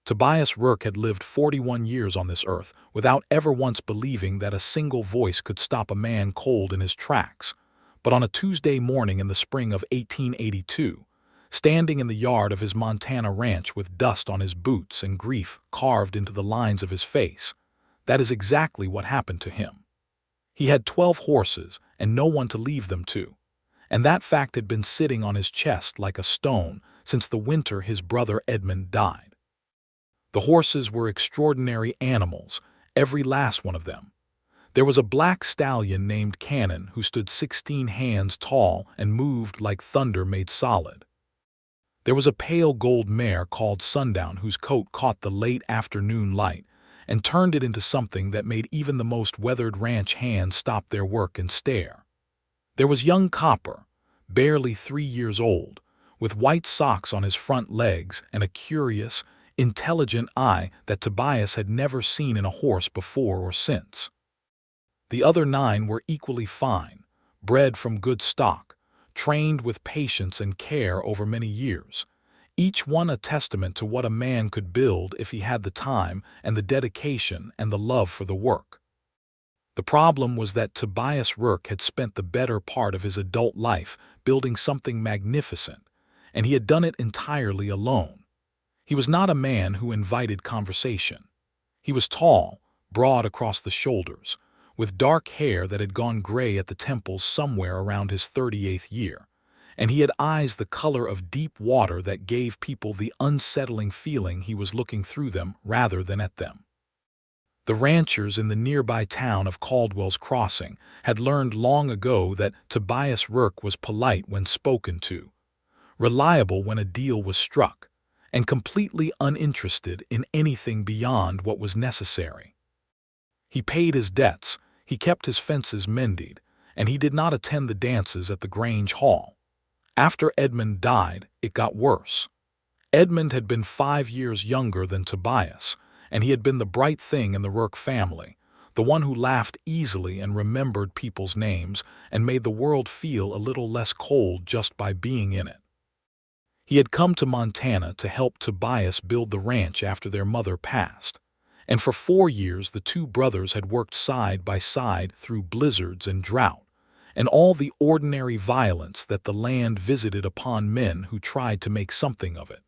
Tobias Rourke had lived 41 years on this earth without ever once believing that a single voice could stop a man cold in his tracks. But on a Tuesday morning in the spring of 1882, standing in the yard of his Montana ranch with dust on his boots and grief carved into the lines of his face, that is exactly what happened to him. He had 12 horses and no one to leave them to, and that fact had been sitting on his chest like a stone since the winter his brother Edmund died. The horses were extraordinary animals, every last one of them. There was a black stallion named Cannon who stood 16 hands tall and moved like thunder made solid. There was a pale gold mare called Sundown whose coat caught the late afternoon light and turned it into something that made even the most weathered ranch hands stop their work and stare. There was young Copper, barely 3 years old, with white socks on his front legs and a curious, intelligent eye that Tobias had never seen in a horse before or since. The other 9 were equally fine, bred from good stock, trained with patience and care over many years, each one a testament to what a man could build if he had the time and the dedication and the love for the work. The problem was that Tobias Rourke had spent the better part of his adult life building something magnificent, and he had done it entirely alone. He was not a man who invited conversation. He was tall, broad across the shoulders, with dark hair that had gone gray at the temples somewhere around his 38th year, and he had eyes the color of deep water that gave people the unsettling feeling he was looking through them rather than at them. The ranchers in the nearby town of Caldwell's Crossing had learned long ago that Tobias Rourke was polite when spoken to, reliable when a deal was struck, and completely uninterested in anything beyond what was necessary. He paid his debts, he kept his fences mended, and he did not attend the dances at the Grange Hall. After Edmund died, it got worse. Edmund had been 5 years younger than Tobias, and he had been the bright thing in the Rourke family, the one who laughed easily and remembered people's names and made the world feel a little less cold just by being in it. He had come to Montana to help Tobias build the ranch after their mother passed, and for 4 years the two brothers had worked side by side through blizzards and drought, and all the ordinary violence that the land visited upon men who tried to make something of it.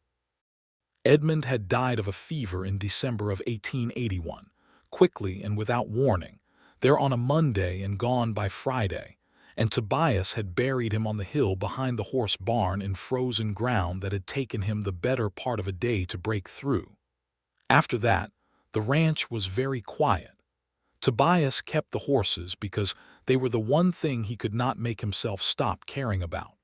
Edmund had died of a fever in December of 1881, quickly and without warning, there on a Monday and gone by Friday, and Tobias had buried him on the hill behind the horse barn in frozen ground that had taken him the better part of a day to break through. After that, the ranch was very quiet. Tobias kept the horses because they were the one thing he could not make himself stop caring about.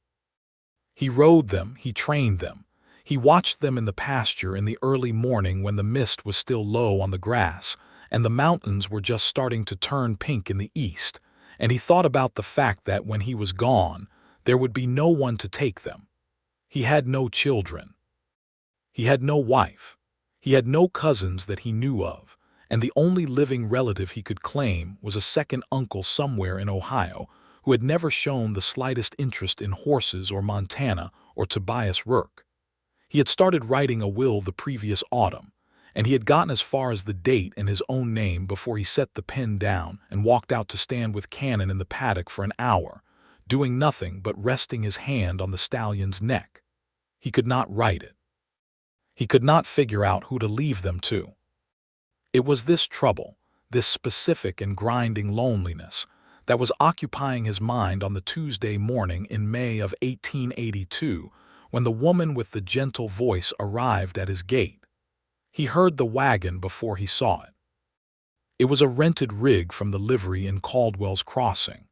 He rode them, he trained them. He watched them in the pasture in the early morning when the mist was still low on the grass and the mountains were just starting to turn pink in the east, and he thought about the fact that when he was gone, there would be no one to take them. He had no children. He had no wife. He had no cousins that he knew of, and the only living relative he could claim was a second uncle somewhere in Ohio who had never shown the slightest interest in horses or Montana or Tobias Rourke. He had started writing a will the previous autumn, and he had gotten as far as the date and his own name before he set the pen down and walked out to stand with Cannon in the paddock for an hour, doing nothing but resting his hand on the stallion's neck. He could not write it. He could not figure out who to leave them to. It was this trouble, this specific and grinding loneliness, that was occupying his mind on the Tuesday morning in May of 1882 when the woman with the gentle voice arrived at his gate. He heard the wagon before he saw it. It was a rented rig from the livery in Caldwell's Crossing,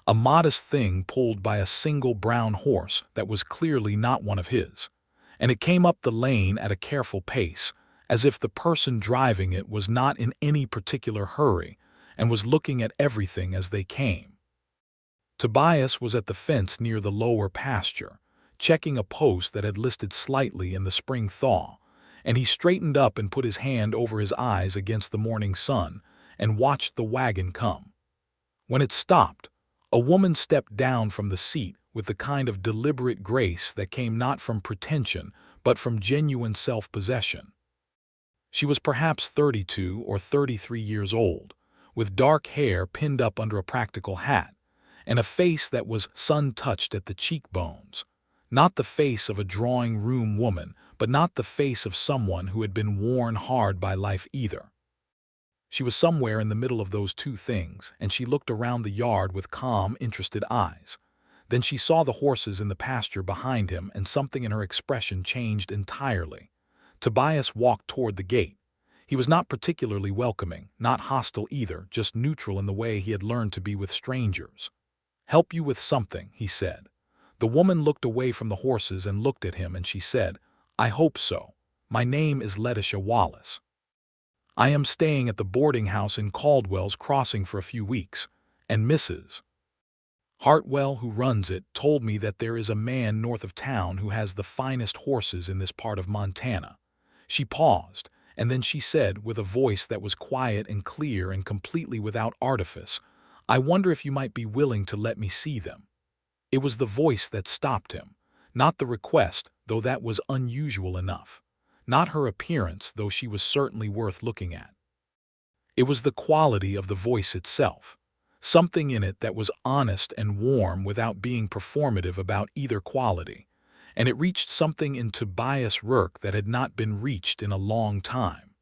a modest thing pulled by a single brown horse that was clearly not one of his, and it came up the lane at a careful pace, as if the person driving it was not in any particular hurry and was looking at everything as they came. Tobias was at the fence near the lower pasture, checking a post that had listed slightly in the spring thaw, and he straightened up and put his hand over his eyes against the morning sun and watched the wagon come. When it stopped, a woman stepped down from the seat with the kind of deliberate grace that came not from pretension but from genuine self-possession. She was perhaps 32 or 33 years old, with dark hair pinned up under a practical hat, and a face that was sun-touched at the cheekbones. Not the face of a drawing-room woman, but not the face of someone who had been worn hard by life either. She was somewhere in the middle of those two things, and she looked around the yard with calm, interested eyes. Then she saw the horses in the pasture behind him, and something in her expression changed entirely. Tobias walked toward the gate. He was not particularly welcoming, not hostile either, just neutral in the way he had learned to be with strangers. "Help you with something," he said. The woman looked away from the horses and looked at him, and she said, "I hope so. My name is Letitia Wallace. I am staying at the boarding house in Caldwell's Crossing for a few weeks, and Mrs. Hartwell, who runs it, told me that there is a man north of town who has the finest horses in this part of Montana." She paused, and then she said, with a voice that was quiet and clear and completely without artifice, "I wonder if you might be willing to let me see them." It was the voice that stopped him, not the request, though that was unusual enough. Not her appearance, though she was certainly worth looking at. It was the quality of the voice itself. Something in it that was honest and warm without being performative about either quality. And it reached something in Tobias Rourke that had not been reached in a long time.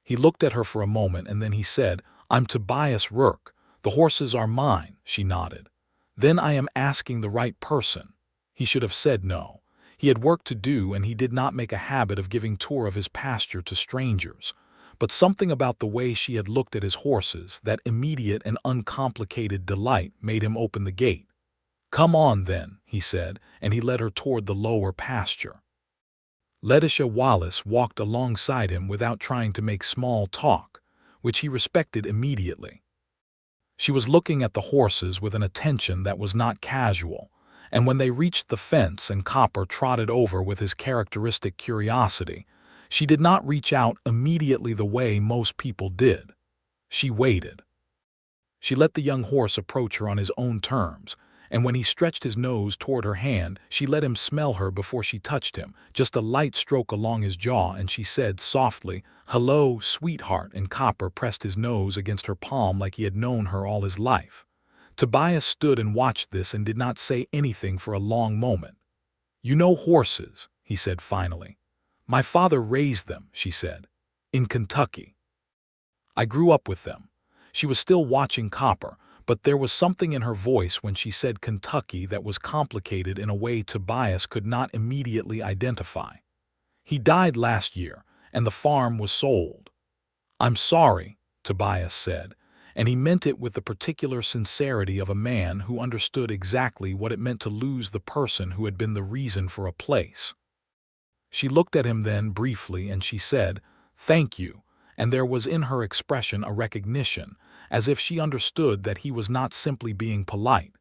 He looked at her for a moment, and then he said, "I'm Tobias Rourke. The horses are mine," she nodded. "Then I am asking the right person." He should have said no. He had work to do, and he did not make a habit of giving tour of his pasture to strangers. But something about the way she had looked at his horses, that immediate and uncomplicated delight, made him open the gate. "Come on, then," he said, and he led her toward the lower pasture. Letitia Wallace walked alongside him without trying to make small talk, which he respected immediately. She was looking at the horses with an attention that was not casual, and when they reached the fence and Copper trotted over with his characteristic curiosity, she did not reach out immediately the way most people did. She waited. She let the young horse approach her on his own terms, and when he stretched his nose toward her hand, she let him smell her before she touched him, just a light stroke along his jaw, and she said softly, "Hello, sweetheart," and Copper pressed his nose against her palm like he had known her all his life. Tobias stood and watched this and did not say anything for a long moment. "You know horses," he said finally. "My father raised them," she said, "in Kentucky. I grew up with them." She was still watching Copper, but there was something in her voice when she said Kentucky that was complicated in a way Tobias could not immediately identify. "He died last year, and the farm was sold." "I'm sorry," Tobias said, and he meant it with the particular sincerity of a man who understood exactly what it meant to lose the person who had been the reason for a place. She looked at him then briefly, and she said, "Thank you," and there was in her expression a recognition, as if she understood that he was not simply being polite.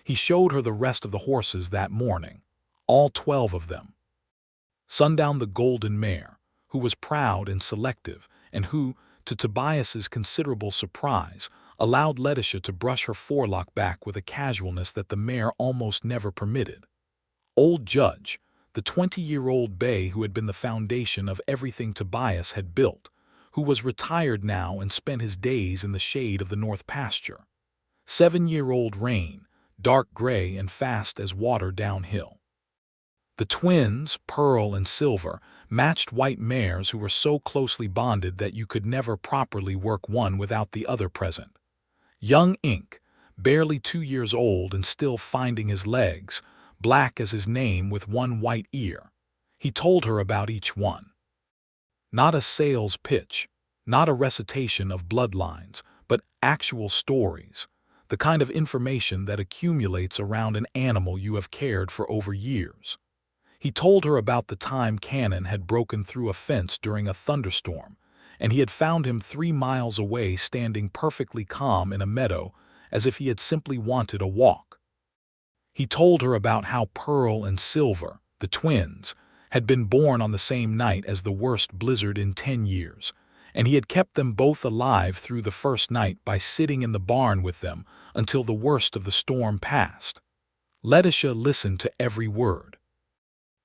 He showed her the rest of the horses that morning, all 12 of them. Sundown, the golden mare, who was proud and selective, and who, to Tobias's considerable surprise, allowed Letitia to brush her forelock back with a casualness that the mare almost never permitted. Old Judge, the 20-year-old bay who had been the foundation of everything Tobias had built, who was retired now and spent his days in the shade of the north pasture. 7-year-old Rain, dark gray and fast as water downhill. The twins, Pearl and Silver, matched white mares who were so closely bonded that you could never properly work one without the other present. Young Ink, barely 2 years old and still finding his legs, black as his name with one white ear. He told her about each one. Not a sales pitch, not a recitation of bloodlines, but actual stories, the kind of information that accumulates around an animal you have cared for over years. He told her about the time Cannon had broken through a fence during a thunderstorm, and he had found him 3 miles away standing perfectly calm in a meadow as if he had simply wanted a walk. He told her about how Pearl and Silver, the twins, had been born on the same night as the worst blizzard in 10 years, and he had kept them both alive through the first night by sitting in the barn with them until the worst of the storm passed. Letitia listened to every word.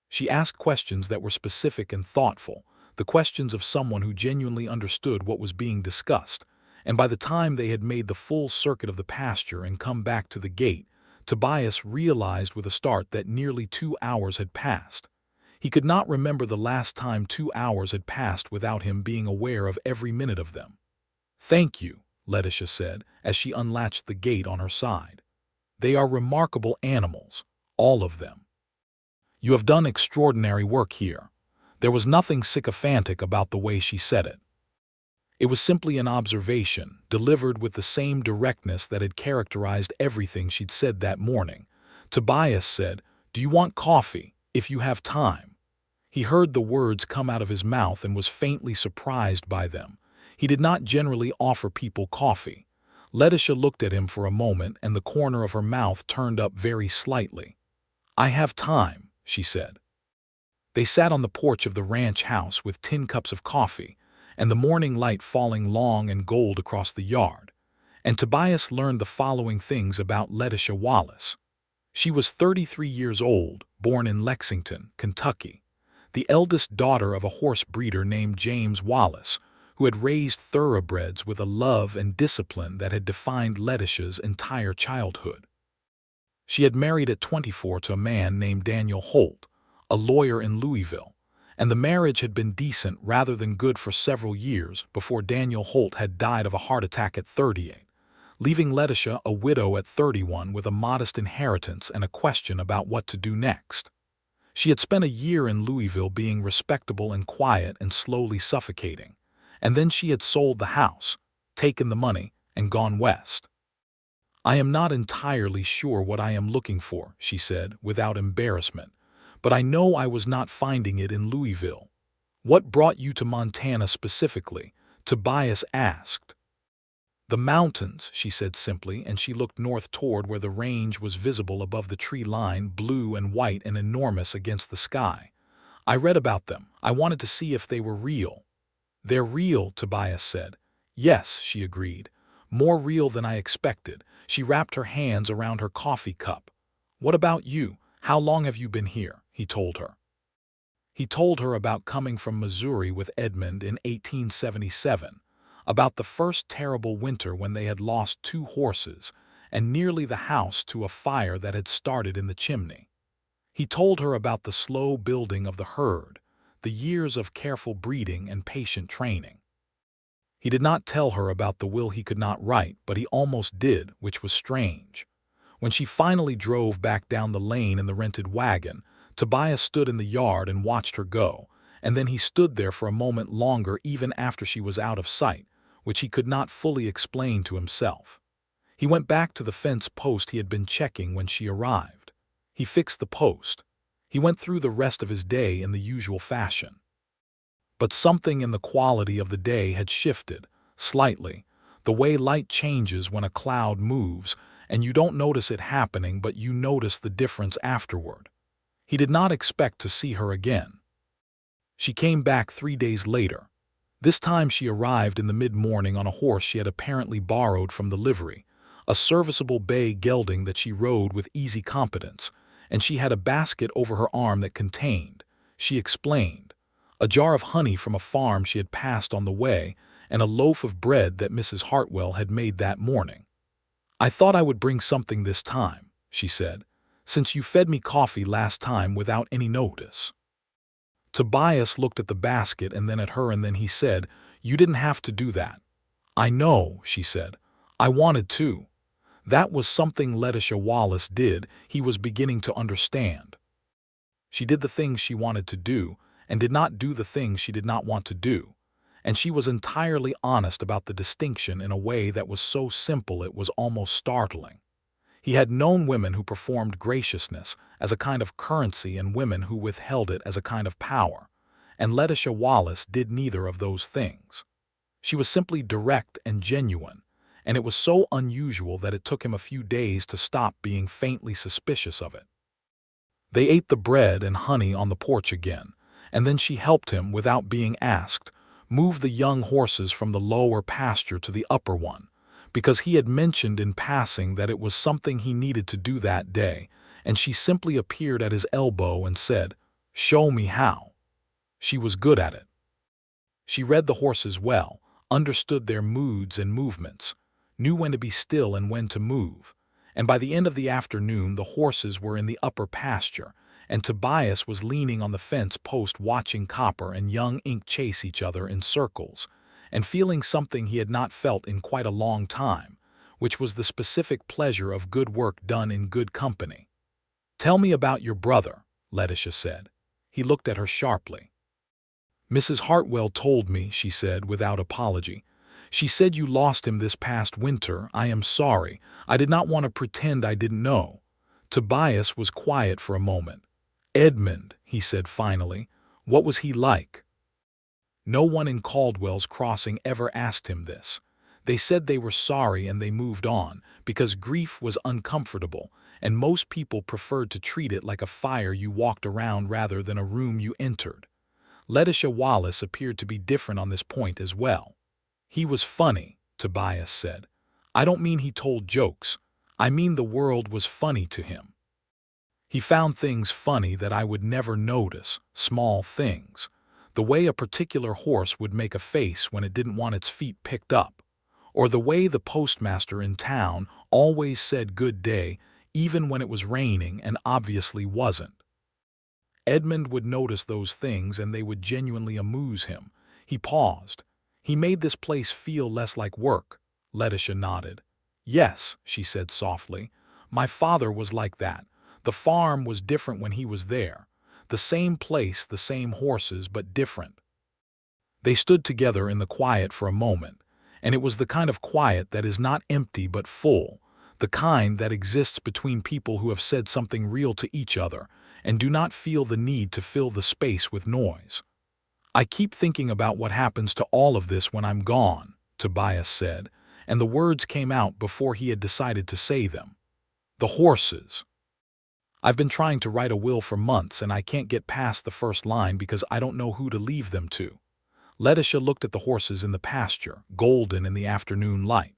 She asked questions that were specific and thoughtful, the questions of someone who genuinely understood what was being discussed, and by the time they had made the full circuit of the pasture and come back to the gate, Tobias realized with a start that nearly 2 hours had passed. He could not remember the last time 2 hours had passed without him being aware of every minute of them. "Thank you," Letitia said, as she unlatched the gate on her side. "They are remarkable animals, all of them. You have done extraordinary work here." There was nothing sycophantic about the way she said it. It was simply an observation, delivered with the same directness that had characterized everything she'd said that morning. Tobias said, "Do you want coffee, if you have time?" He heard the words come out of his mouth and was faintly surprised by them. He did not generally offer people coffee. Letitia looked at him for a moment, and the corner of her mouth turned up very slightly. "I have time," she said. They sat on the porch of the ranch house with tin cups of coffee, and the morning light falling long and gold across the yard. And Tobias learned the following things about Letitia Wallace. She was 33 years old, born in Lexington, Kentucky, the eldest daughter of a horse breeder named James Wallace, who had raised thoroughbreds with a love and discipline that had defined Letitia's entire childhood. She had married at 24 to a man named Daniel Holt, a lawyer in Louisville, and the marriage had been decent rather than good for several years before Daniel Holt had died of a heart attack at 38, leaving Letitia a widow at 31 with a modest inheritance and a question about what to do next. She had spent a year in Louisville being respectable and quiet and slowly suffocating, and then she had sold the house, taken the money, and gone west. "I am not entirely sure what I am looking for," she said, without embarrassment, "but I know I was not finding it in Louisville." "What brought you to Montana specifically?" Tobias asked. "The mountains," she said simply, and she looked north toward where the range was visible above the tree line, blue and white and enormous against the sky. "I read about them. I wanted to see if they were real." "They're real," Tobias said. "Yes," she agreed. "More real than I expected." She wrapped her hands around her coffee cup. "What about you? How long have you been here?" he told her. He told her about coming from Missouri with Edmund in 1877, about the first terrible winter when they had lost 2 horses, and nearly the house to a fire that had started in the chimney. He told her about the slow building of the herd, the years of careful breeding and patient training. He did not tell her about the will he could not write, but he almost did, which was strange. When she finally drove back down the lane in the rented wagon, Tobias stood in the yard and watched her go, and then he stood there for a moment longer even after she was out of sight, which he could not fully explain to himself. He went back to the fence post he had been checking when she arrived. He fixed the post. He went through the rest of his day in the usual fashion. But something in the quality of the day had shifted, slightly, the way light changes when a cloud moves, and you don't notice it happening, but you notice the difference afterward. He did not expect to see her again. She came back 3 days later. This time she arrived in the mid-morning on a horse she had apparently borrowed from the livery, a serviceable bay gelding that she rode with easy competence, and she had a basket over her arm that contained, she explained, a jar of honey from a farm she had passed on the way, and a loaf of bread that Mrs. Hartwell had made that morning. "I thought I would bring something this time," she said, "since you fed me coffee last time without any notice." Tobias looked at the basket and then at her, and then he said, "You didn't have to do that." "I know," she said. "I wanted to." That was something Letitia Wallace did. He was beginning to understand. She did the things she wanted to do, and did not do the things she did not want to do. And she was entirely honest about the distinction in a way that was so simple it was almost startling. He had known women who performed graciousness as a kind of currency and women who withheld it as a kind of power, and Letitia Wallace did neither of those things. She was simply direct and genuine, and it was so unusual that it took him a few days to stop being faintly suspicious of it. They ate the bread and honey on the porch again, and then she helped him, without being asked, move the young horses from the lower pasture to the upper one, because he had mentioned in passing that it was something he needed to do that day, and she simply appeared at his elbow and said, "Show me how." She was good at it. She read the horses well, understood their moods and movements, knew when to be still and when to move, and by the end of the afternoon the horses were in the upper pasture, and Tobias was leaning on the fence post watching Copper and young Ink chase each other in circles, and feeling something he had not felt in quite a long time, which was the specific pleasure of good work done in good company. "Tell me about your brother," Letitia said. He looked at her sharply. "Mrs. Hartwell told me," she said without apology. "She said you lost him this past winter. I am sorry. I did not want to pretend I didn't know." Tobias was quiet for a moment. "Edmund," he said finally, "what was he like?" No one in Caldwell's Crossing ever asked him this. They said they were sorry and they moved on, because grief was uncomfortable, and most people preferred to treat it like a fire you walked around rather than a room you entered. Letitia Wallace appeared to be different on this point as well. "He was funny," Tobias said. "I don't mean he told jokes. I mean the world was funny to him. He found things funny that I would never notice, small things. The way a particular horse would make a face when it didn't want its feet picked up, or the way the postmaster in town always said good day even when it was raining and obviously wasn't. Edmund would notice those things and they would genuinely amuse him." He paused. "He made this place feel less like work." Letitia nodded. "Yes," she said softly. "My father was like that. The farm was different when he was there. The same place, the same horses, but different." They stood together in the quiet for a moment, and it was the kind of quiet that is not empty but full, the kind that exists between people who have said something real to each other and do not feel the need to fill the space with noise. "I keep thinking about what happens to all of this when I'm gone," Tobias said, and the words came out before he had decided to say them. "The horses. I've been trying to write a will for months and I can't get past the first line because I don't know who to leave them to." Letitia looked at the horses in the pasture, golden in the afternoon light.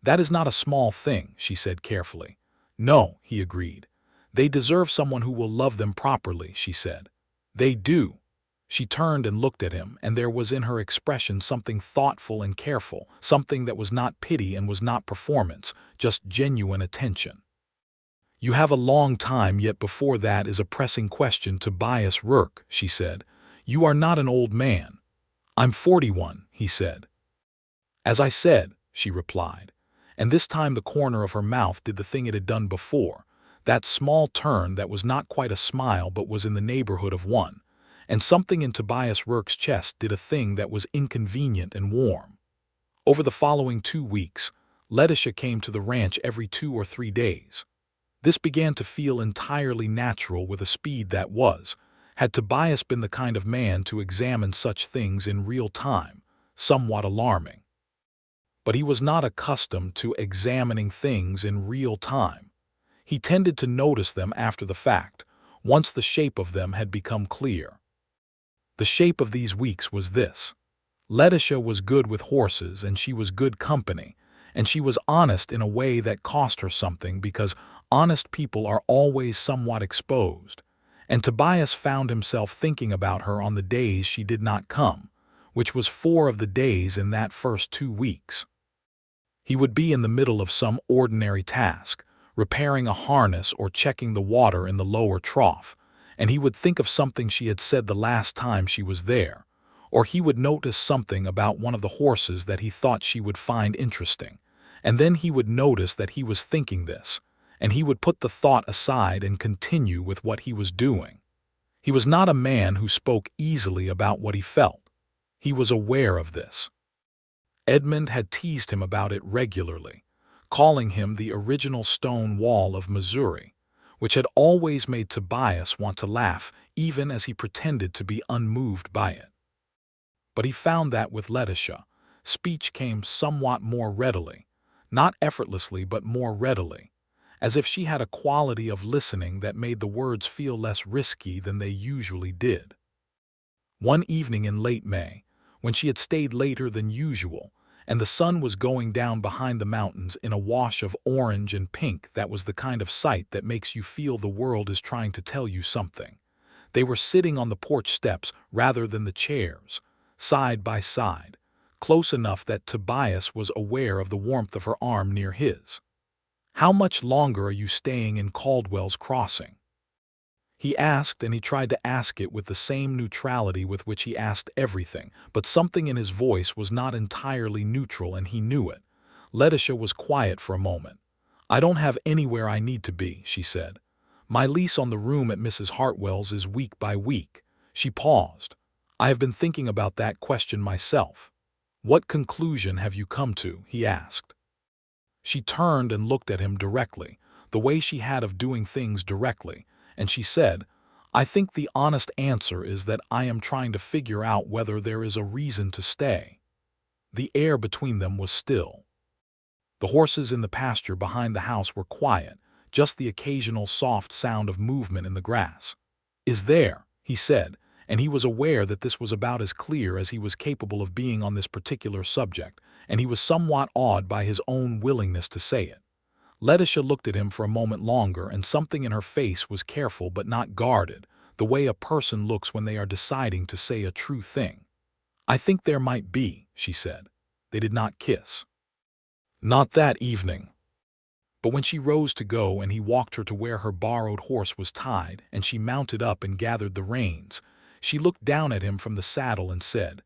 "That is not a small thing," she said carefully. "No," he agreed. "They deserve someone who will love them properly," she said. "They do." She turned and looked at him, and there was in her expression something thoughtful and careful, something that was not pity and was not performance, just genuine attention. "You have a long time yet before that is a pressing question, Tobias Rourke," she said. "You are not an old man." "I'm 41, he said. "As I said," she replied, and this time the corner of her mouth did the thing it had done before, that small turn that was not quite a smile but was in the neighborhood of one, and something in Tobias Rourke's chest did a thing that was inconvenient and warm. Over the following 2 weeks, Letitia came to the ranch every 2 or 3 days. This began to feel entirely natural with a speed that was, had Tobias been the kind of man to examine such things in real time, somewhat alarming. But he was not accustomed to examining things in real time. He tended to notice them after the fact, once the shape of them had become clear. The shape of these weeks was this. Letitia was good with horses and she was good company, and she was honest in a way that cost her something because honest people are always somewhat exposed, and Tobias found himself thinking about her on the days she did not come, which was 4 of the days in that first 2 weeks. He would be in the middle of some ordinary task, repairing a harness or checking the water in the lower trough, and he would think of something she had said the last time she was there, or he would notice something about one of the horses that he thought she would find interesting, and then he would notice that he was thinking this, and he would put the thought aside and continue with what he was doing. He was not a man who spoke easily about what he felt. He was aware of this. Edmund had teased him about it regularly, calling him the original stone wall of Missouri, which had always made Tobias want to laugh even as he pretended to be unmoved by it. But he found that with Letitia, speech came somewhat more readily, not effortlessly but more readily, as if she had a quality of listening that made the words feel less risky than they usually did. One evening in late May, when she had stayed later than usual, and the sun was going down behind the mountains in a wash of orange and pink that was the kind of sight that makes you feel the world is trying to tell you something. They were sitting on the porch steps rather than the chairs, side by side, close enough that Tobias was aware of the warmth of her arm near his. "How much longer are you staying in Caldwell's Crossing?" he asked, and he tried to ask it with the same neutrality with which he asked everything, but something in his voice was not entirely neutral, and he knew it. Letitia was quiet for a moment. "I don't have anywhere I need to be," she said. "My lease on the room at Mrs. Hartwell's is week by week." She paused. "I have been thinking about that question myself." "What conclusion have you come to?" he asked. She turned and looked at him directly, the way she had of doing things directly, and she said, "I think the honest answer is that I am trying to figure out whether there is a reason to stay." The air between them was still. The horses in the pasture behind the house were quiet, just the occasional soft sound of movement in the grass. "Is there?" he said, and he was aware that this was about as clear as he was capable of being on this particular subject, and he was somewhat awed by his own willingness to say it. Letitia looked at him for a moment longer, and something in her face was careful but not guarded, the way a person looks when they are deciding to say a true thing. "I think there might be," she said. They did not kiss. Not that evening. But when she rose to go and he walked her to where her borrowed horse was tied, and she mounted up and gathered the reins, she looked down at him from the saddle and said,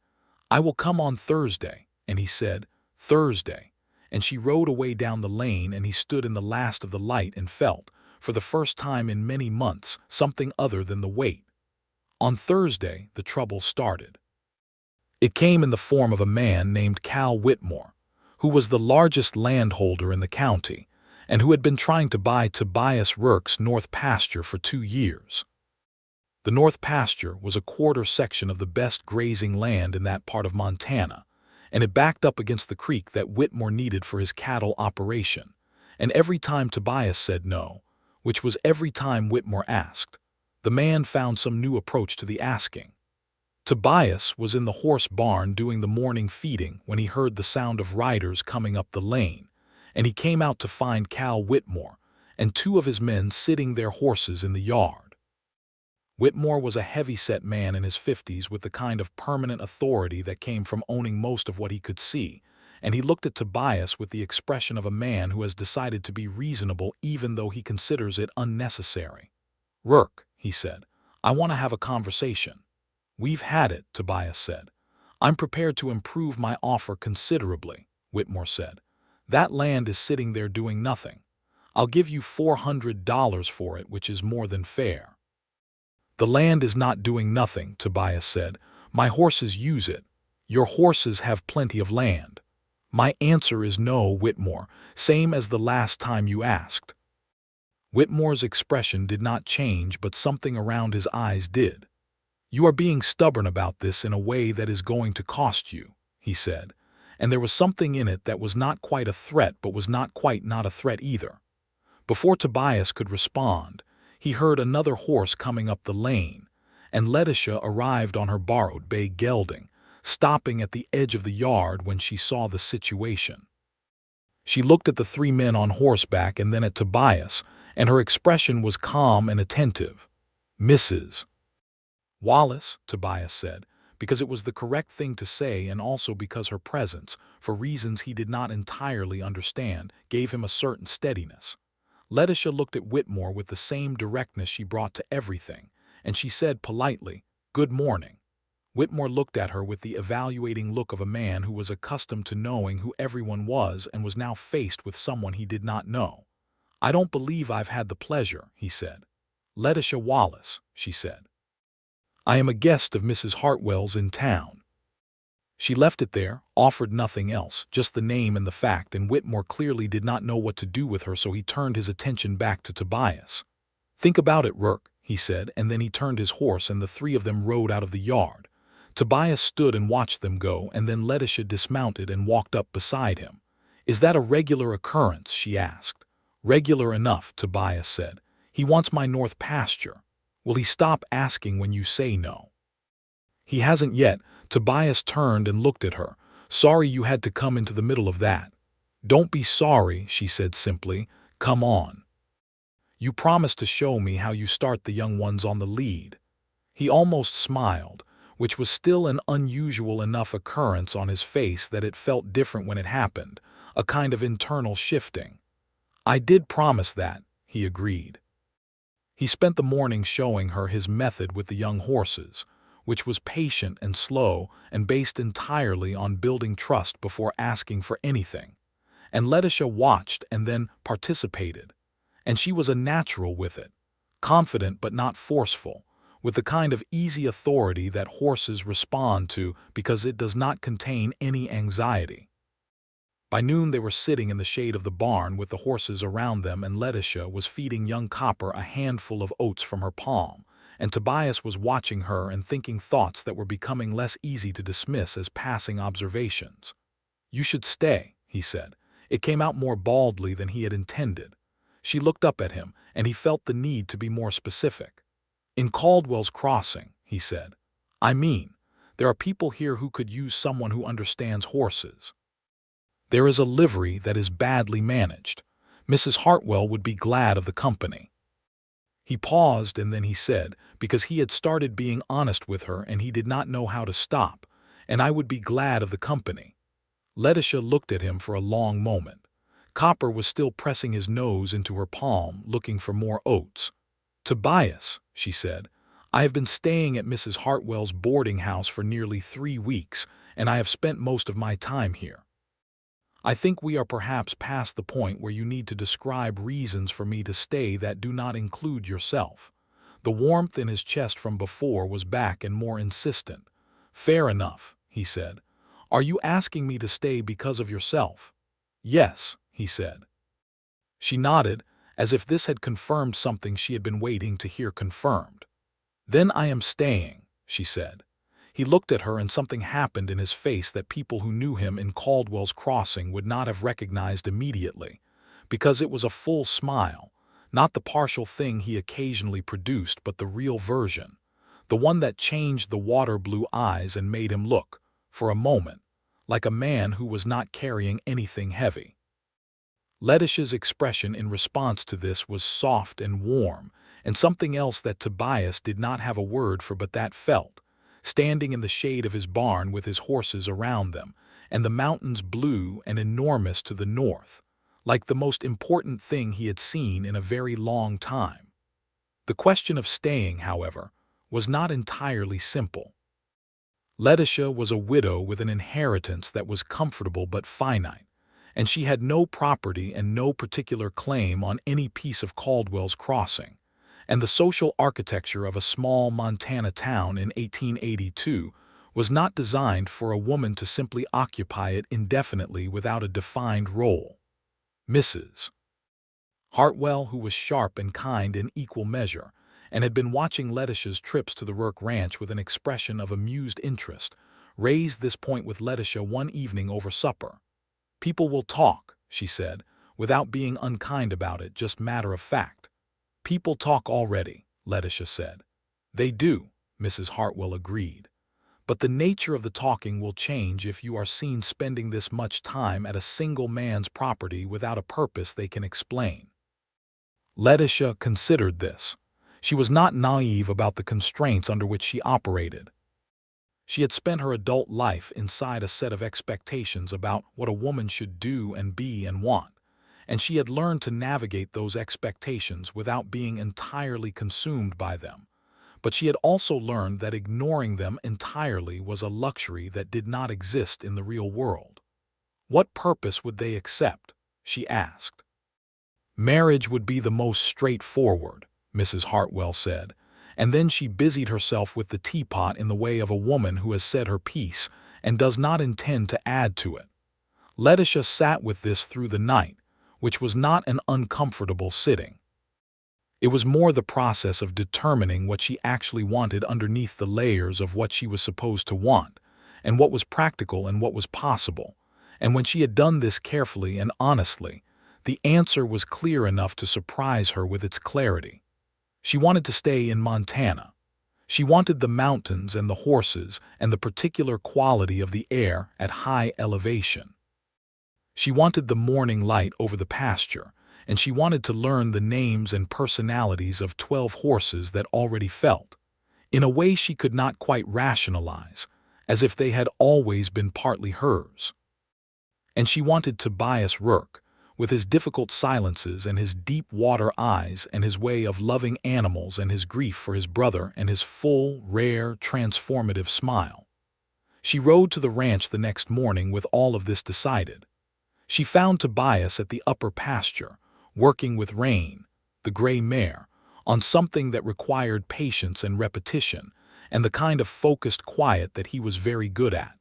"I will come on Thursday," and he said, "Thursday." And she rode away down the lane, and he stood in the last of the light and felt, for the first time in many months, something other than the weight. On Thursday, the trouble started. It came in the form of a man named Cal Whitmore, who was the largest landholder in the county, and who had been trying to buy Tobias Rourke's North Pasture for 2 years. The North Pasture was a quarter section of the best grazing land in that part of Montana, and it backed up against the creek that Whitmore needed for his cattle operation. And every time Tobias said no, which was every time Whitmore asked, the man found some new approach to the asking. Tobias was in the horse barn doing the morning feeding when he heard the sound of riders coming up the lane, and he came out to find Cal Whitmore and 2 of his men sitting their horses in the yard. Whitmore was a heavy-set man in his 50s with the kind of permanent authority that came from owning most of what he could see, and he looked at Tobias with the expression of a man who has decided to be reasonable even though he considers it unnecessary. "Rourke," he said, "I want to have a conversation." "We've had it," Tobias said. "I'm prepared to improve my offer considerably," Whitmore said. "That land is sitting there doing nothing. I'll give you $400 for it, which is more than fair." "The land is not doing nothing," Tobias said. "My horses use it. Your horses have plenty of land." "My answer is no, Whitmore, same as the last time you asked." Whitmore's expression did not change, but something around his eyes did. "You are being stubborn about this in a way that is going to cost you," he said, and there was something in it that was not quite a threat but was not quite not a threat either. Before Tobias could respond, he heard another horse coming up the lane, and Letitia arrived on her borrowed bay gelding, stopping at the edge of the yard when she saw the situation. She looked at the 3 men on horseback and then at Tobias, and her expression was calm and attentive. "Mrs. Wallace," Tobias said, because it was the correct thing to say and also because her presence, for reasons he did not entirely understand, gave him a certain steadiness. Letitia looked at Whitmore with the same directness she brought to everything, and she said politely, "Good morning." Whitmore looked at her with the evaluating look of a man who was accustomed to knowing who everyone was and was now faced with someone he did not know. "I don't believe I've had the pleasure," he said. "Letitia Wallace," she said. "I am a guest of Mrs. Hartwell's in town." She left it there, offered nothing else, just the name and the fact, and Whitmore clearly did not know what to do with her, so he turned his attention back to Tobias. "Think about it, Rourke," he said, and then he turned his horse and the 3 of them rode out of the yard. Tobias stood and watched them go, and then Letitia dismounted and walked up beside him. "Is that a regular occurrence?" she asked. "Regular enough," Tobias said. "He wants my North Pasture. Will he stop asking when you say no?" "He hasn't yet." Tobias turned and looked at her. "Sorry you had to come into the middle of that." "Don't be sorry," she said simply. "Come on. You promised to show me how you start the young ones on the lead." He almost smiled. which was still an unusual enough occurrence on his face that it felt different when it happened, a kind of internal shifting. "I did promise that," he agreed. He spent the morning showing her his method with the young horses, which was patient and slow and based entirely on building trust before asking for anything. And Letitia watched and then participated. And she was a natural with it, confident but not forceful, with the kind of easy authority that horses respond to because it does not contain any anxiety. By noon they were sitting in the shade of the barn with the horses around them, and Letitia was feeding young Copper a handful of oats from her palm, and Tobias was watching her and thinking thoughts that were becoming less easy to dismiss as passing observations. "You should stay," he said. It came out more baldly than he had intended. She looked up at him, and he felt the need to be more specific. "In Caldwell's Crossing," he said. "I mean, there are people here who could use someone who understands horses. There is a livery that is badly managed. Mrs. Hartwell would be glad of the company." He paused and then he said, because he had started being honest with her and he did not know how to stop, "And I would be glad of the company." Letitia looked at him for a long moment. Copper was still pressing his nose into her palm, looking for more oats. "Tobias," she said, "I have been staying at Mrs. Hartwell's boarding house for nearly 3 weeks, and I have spent most of my time here. I think we are perhaps past the point where you need to describe reasons for me to stay that do not include yourself." The warmth in his chest from before was back and more insistent. "Fair enough," he said. "Are you asking me to stay because of yourself?" "Yes," he said. She nodded, as if this had confirmed something she had been waiting to hear confirmed. "Then I am staying," she said. He looked at her and something happened in his face that people who knew him in Caldwell's Crossing would not have recognized immediately, because it was a full smile, not the partial thing he occasionally produced but the real version, the one that changed the water-blue eyes and made him look, for a moment, like a man who was not carrying anything heavy. Letitia's expression in response to this was soft and warm, and something else that Tobias did not have a word for but that felt, standing in the shade of his barn with his horses around them, and the mountains blue and enormous to the north, like the most important thing he had seen in a very long time. The question of staying, however, was not entirely simple. Letitia was a widow with an inheritance that was comfortable but finite, and she had no property and no particular claim on any piece of Caldwell's Crossing, and the social architecture of a small Montana town in 1882 was not designed for a woman to simply occupy it indefinitely without a defined role. Mrs. Hartwell, who was sharp and kind in equal measure, and had been watching Letitia's trips to the Rourke ranch with an expression of amused interest, raised this point with Letitia one evening over supper. "People will talk," she said, without being unkind about it, just matter of fact. "People talk already," Letitia said. "They do," Mrs. Hartwell agreed. "But the nature of the talking will change if you are seen spending this much time at a single man's property without a purpose they can explain." Letitia considered this. She was not naive about the constraints under which she operated. She had spent her adult life inside a set of expectations about what a woman should do and be and want, and she had learned to navigate those expectations without being entirely consumed by them. But she had also learned that ignoring them entirely was a luxury that did not exist in the real world. What purpose would they accept? She asked. Marriage would be the most straightforward, Mrs. Hartwell said, and then she busied herself with the teapot in the way of a woman who has said her piece and does not intend to add to it. Letitia sat with this through the night, which was not an uncomfortable sitting. It was more the process of determining what she actually wanted underneath the layers of what she was supposed to want, and what was practical and what was possible. And when she had done this carefully and honestly, the answer was clear enough to surprise her with its clarity. She wanted to stay in Montana. She wanted the mountains and the horses and the particular quality of the air at high elevation. She wanted the morning light over the pasture, and she wanted to learn the names and personalities of 12 horses that already felt, in a way she could not quite rationalize, as if they had always been partly hers. And she wanted Tobias Rourke, with his difficult silences and his deep water eyes and his way of loving animals and his grief for his brother and his full, rare, transformative smile. She rode to the ranch the next morning with all of this decided. She found Tobias at the upper pasture, working with Rain, the gray mare, on something that required patience and repetition, and the kind of focused quiet that he was very good at.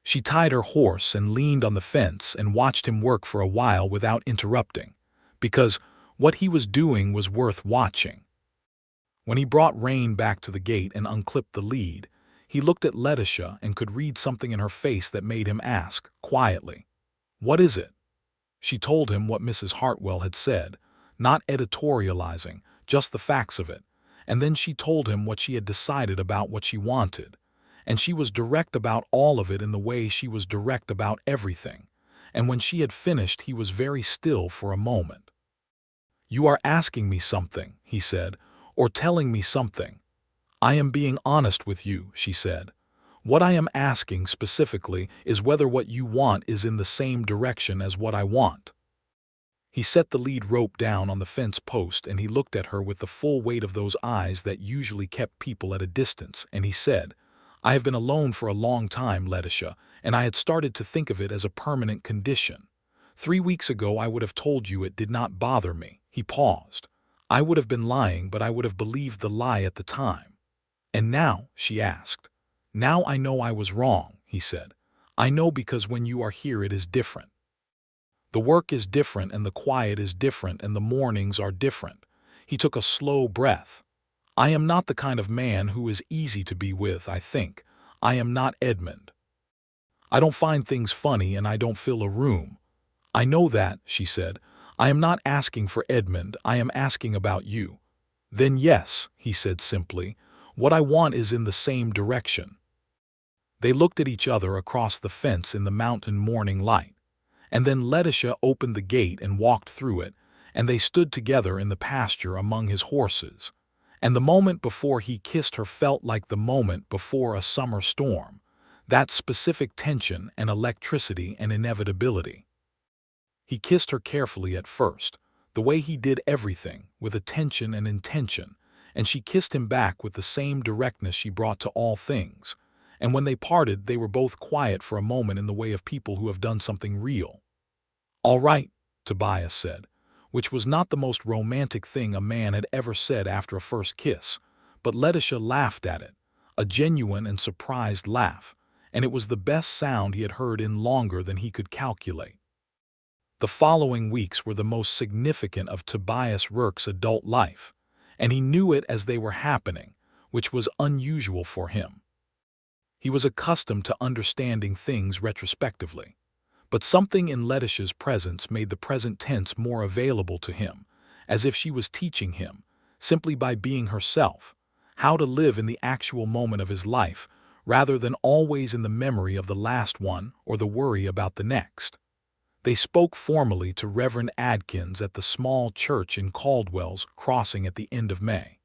She tied her horse and leaned on the fence and watched him work for a while without interrupting, because what he was doing was worth watching. When he brought Rain back to the gate and unclipped the lead, he looked at Letitia and could read something in her face that made him ask, quietly, "What is it?" She told him what Mrs. Hartwell had said, not editorializing, just the facts of it, and then she told him what she had decided about what she wanted, and she was direct about all of it in the way she was direct about everything, and when she had finished he was very still for a moment. "You are asking me something," he said, "or telling me something." "I am being honest with you," she said. "What I am asking specifically is whether what you want is in the same direction as what I want." He set the lead rope down on the fence post and he looked at her with the full weight of those eyes that usually kept people at a distance, and he said, "I have been alone for a long time, Letitia, and I had started to think of it as a permanent condition. 3 weeks ago I would have told you it did not bother me." He paused. "I would have been lying, but I would have believed the lie at the time." "And now?" she asked. "Now I know I was wrong," he said. "I know because when you are here it is different. The work is different and the quiet is different and the mornings are different." He took a slow breath. "I am not the kind of man who is easy to be with, I think. I am not Edmund. I don't find things funny and I don't fill a room." "I know that," she said. "I am not asking for Edmund, I am asking about you." "Then yes," he said simply, "what I want is in the same direction." They looked at each other across the fence in the mountain morning light. And then Letitia opened the gate and walked through it, and they stood together in the pasture among his horses. And the moment before he kissed her felt like the moment before a summer storm, that specific tension and electricity and inevitability. He kissed her carefully at first, the way he did everything, with attention and intention, and she kissed him back with the same directness she brought to all things. And when they parted, they were both quiet for a moment in the way of people who have done something real. "All right," Tobias said, which was not the most romantic thing a man had ever said after a first kiss, but Letitia laughed at it, a genuine and surprised laugh, and it was the best sound he had heard in longer than he could calculate. The following weeks were the most significant of Tobias Rourke's adult life, and he knew it as they were happening, which was unusual for him. He was accustomed to understanding things retrospectively. But something in Letitia's presence made the present tense more available to him, as if she was teaching him, simply by being herself, how to live in the actual moment of his life, rather than always in the memory of the last one or the worry about the next. They spoke formally to Reverend Adkins at the small church in Caldwell's Crossing at the end of May.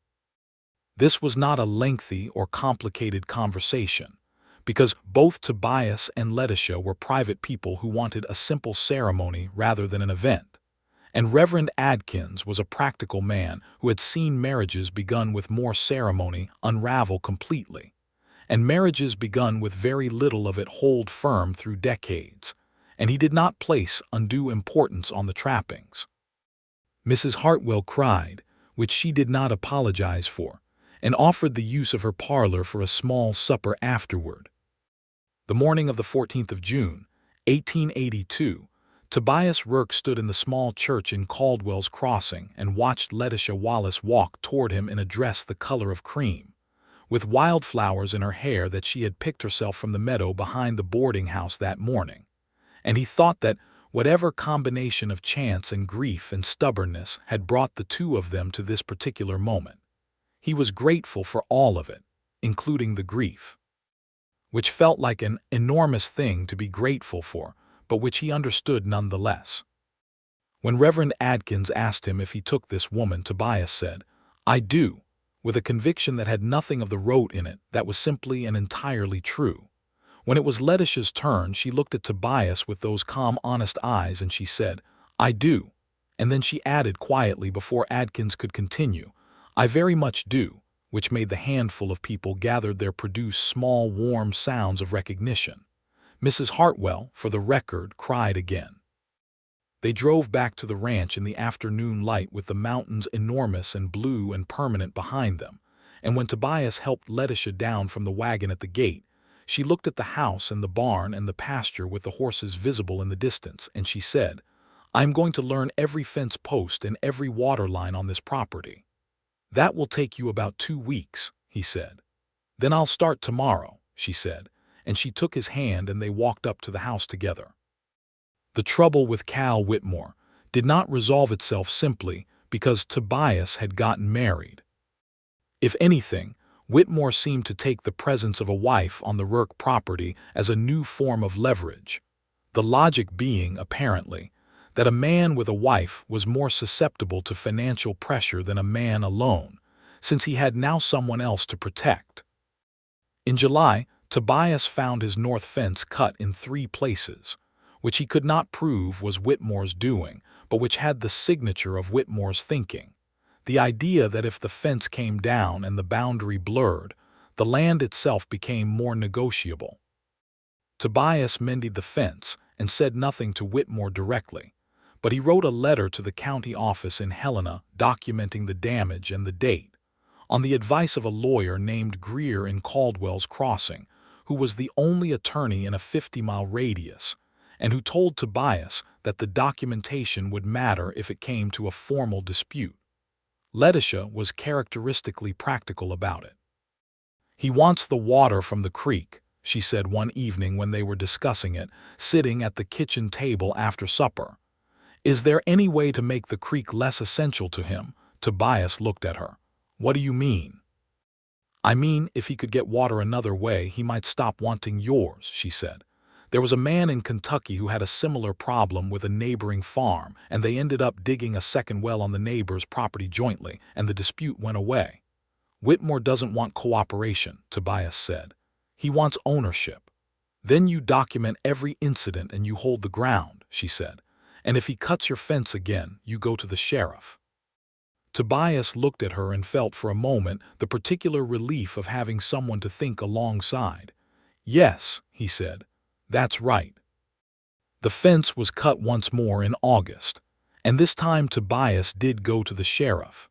This was not a lengthy or complicated conversation, because both Tobias and Letitia were private people who wanted a simple ceremony rather than an event. And Reverend Adkins was a practical man who had seen marriages begun with more ceremony unravel completely, and marriages begun with very little of it hold firm through decades, and he did not place undue importance on the trappings. Mrs. Hartwell cried, which she did not apologize for, and offered the use of her parlor for a small supper afterward. The morning of the 14th of June, 1882, Tobias Rourke stood in the small church in Caldwell's Crossing and watched Letitia Wallace walk toward him in a dress the color of cream, with wildflowers in her hair that she had picked herself from the meadow behind the boarding house that morning. And he thought that whatever combination of chance and grief and stubbornness had brought the two of them to this particular moment, he was grateful for all of it, including the grief, which felt like an enormous thing to be grateful for, but which he understood nonetheless. When Reverend Adkins asked him if he took this woman, Tobias said, "I do," with a conviction that had nothing of the rote in it, that was simply and entirely true. When it was Letitia's turn, she looked at Tobias with those calm, honest eyes, and she said, "I do." And then she added quietly before Adkins could continue, "I very much do," which made the handful of people gathered there produce small, warm sounds of recognition. Mrs. Hartwell, for the record, cried again. They drove back to the ranch in the afternoon light with the mountains enormous and blue and permanent behind them, and when Tobias helped Letitia down from the wagon at the gate, she looked at the house and the barn and the pasture with the horses visible in the distance, and she said, "I'm going to learn every fence post and every water line on this property." "That will take you about 2 weeks," he said. "Then I'll start tomorrow," she said, and she took his hand and they walked up to the house together. The trouble with Cal Whitmore did not resolve itself simply because Tobias had gotten married. If anything, Whitmore seemed to take the presence of a wife on the Rourke property as a new form of leverage, the logic being, apparently, that a man with a wife was more susceptible to financial pressure than a man alone, since he had now someone else to protect. In July, Tobias found his north fence cut in 3 places, which he could not prove was Whitmore's doing, but which had the signature of Whitmore's thinking. The idea that if the fence came down and the boundary blurred, the land itself became more negotiable. Tobias mended the fence and said nothing to Whitmore directly, but he wrote a letter to the county office in Helena documenting the damage and the date, on the advice of a lawyer named Greer in Caldwell's Crossing, who was the only attorney in a 50-mile radius, and who told Tobias that the documentation would matter if it came to a formal dispute. Letitia was characteristically practical about it. "He wants the water from the creek," she said one evening when they were discussing it, sitting at the kitchen table after supper. "Is there any way to make the creek less essential to him?" Tobias looked at her. "What do you mean?" "I mean, if he could get water another way, he might stop wanting yours," she said. "There was a man in Kentucky who had a similar problem with a neighboring farm, and they ended up digging a second well on the neighbor's property jointly, and the dispute went away." "Whitmore doesn't want cooperation," Tobias said. "He wants ownership." "Then you document every incident and you hold the ground," she said. "And if he cuts your fence again, you go to the sheriff." Tobias looked at her and felt for a moment the particular relief of having someone to think alongside. "Yes," he said. "That's right." The fence was cut once more in August, and this time Tobias did go to the sheriff.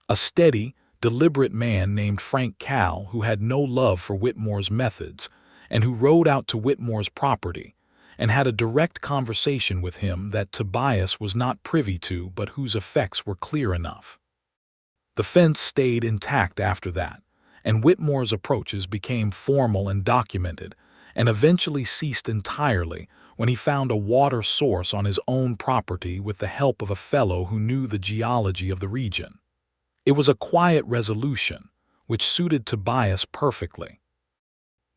A steady, deliberate man named Frank Cal, who had no love for Whitmore's methods, and who rode out to Whitmore's property and had a direct conversation with him that Tobias was not privy to but whose effects were clear enough. The fence stayed intact after that, and Whitmore's approaches became formal and documented, and eventually ceased entirely when he found a water source on his own property with the help of a fellow who knew the geology of the region. It was a quiet resolution, which suited Tobias perfectly.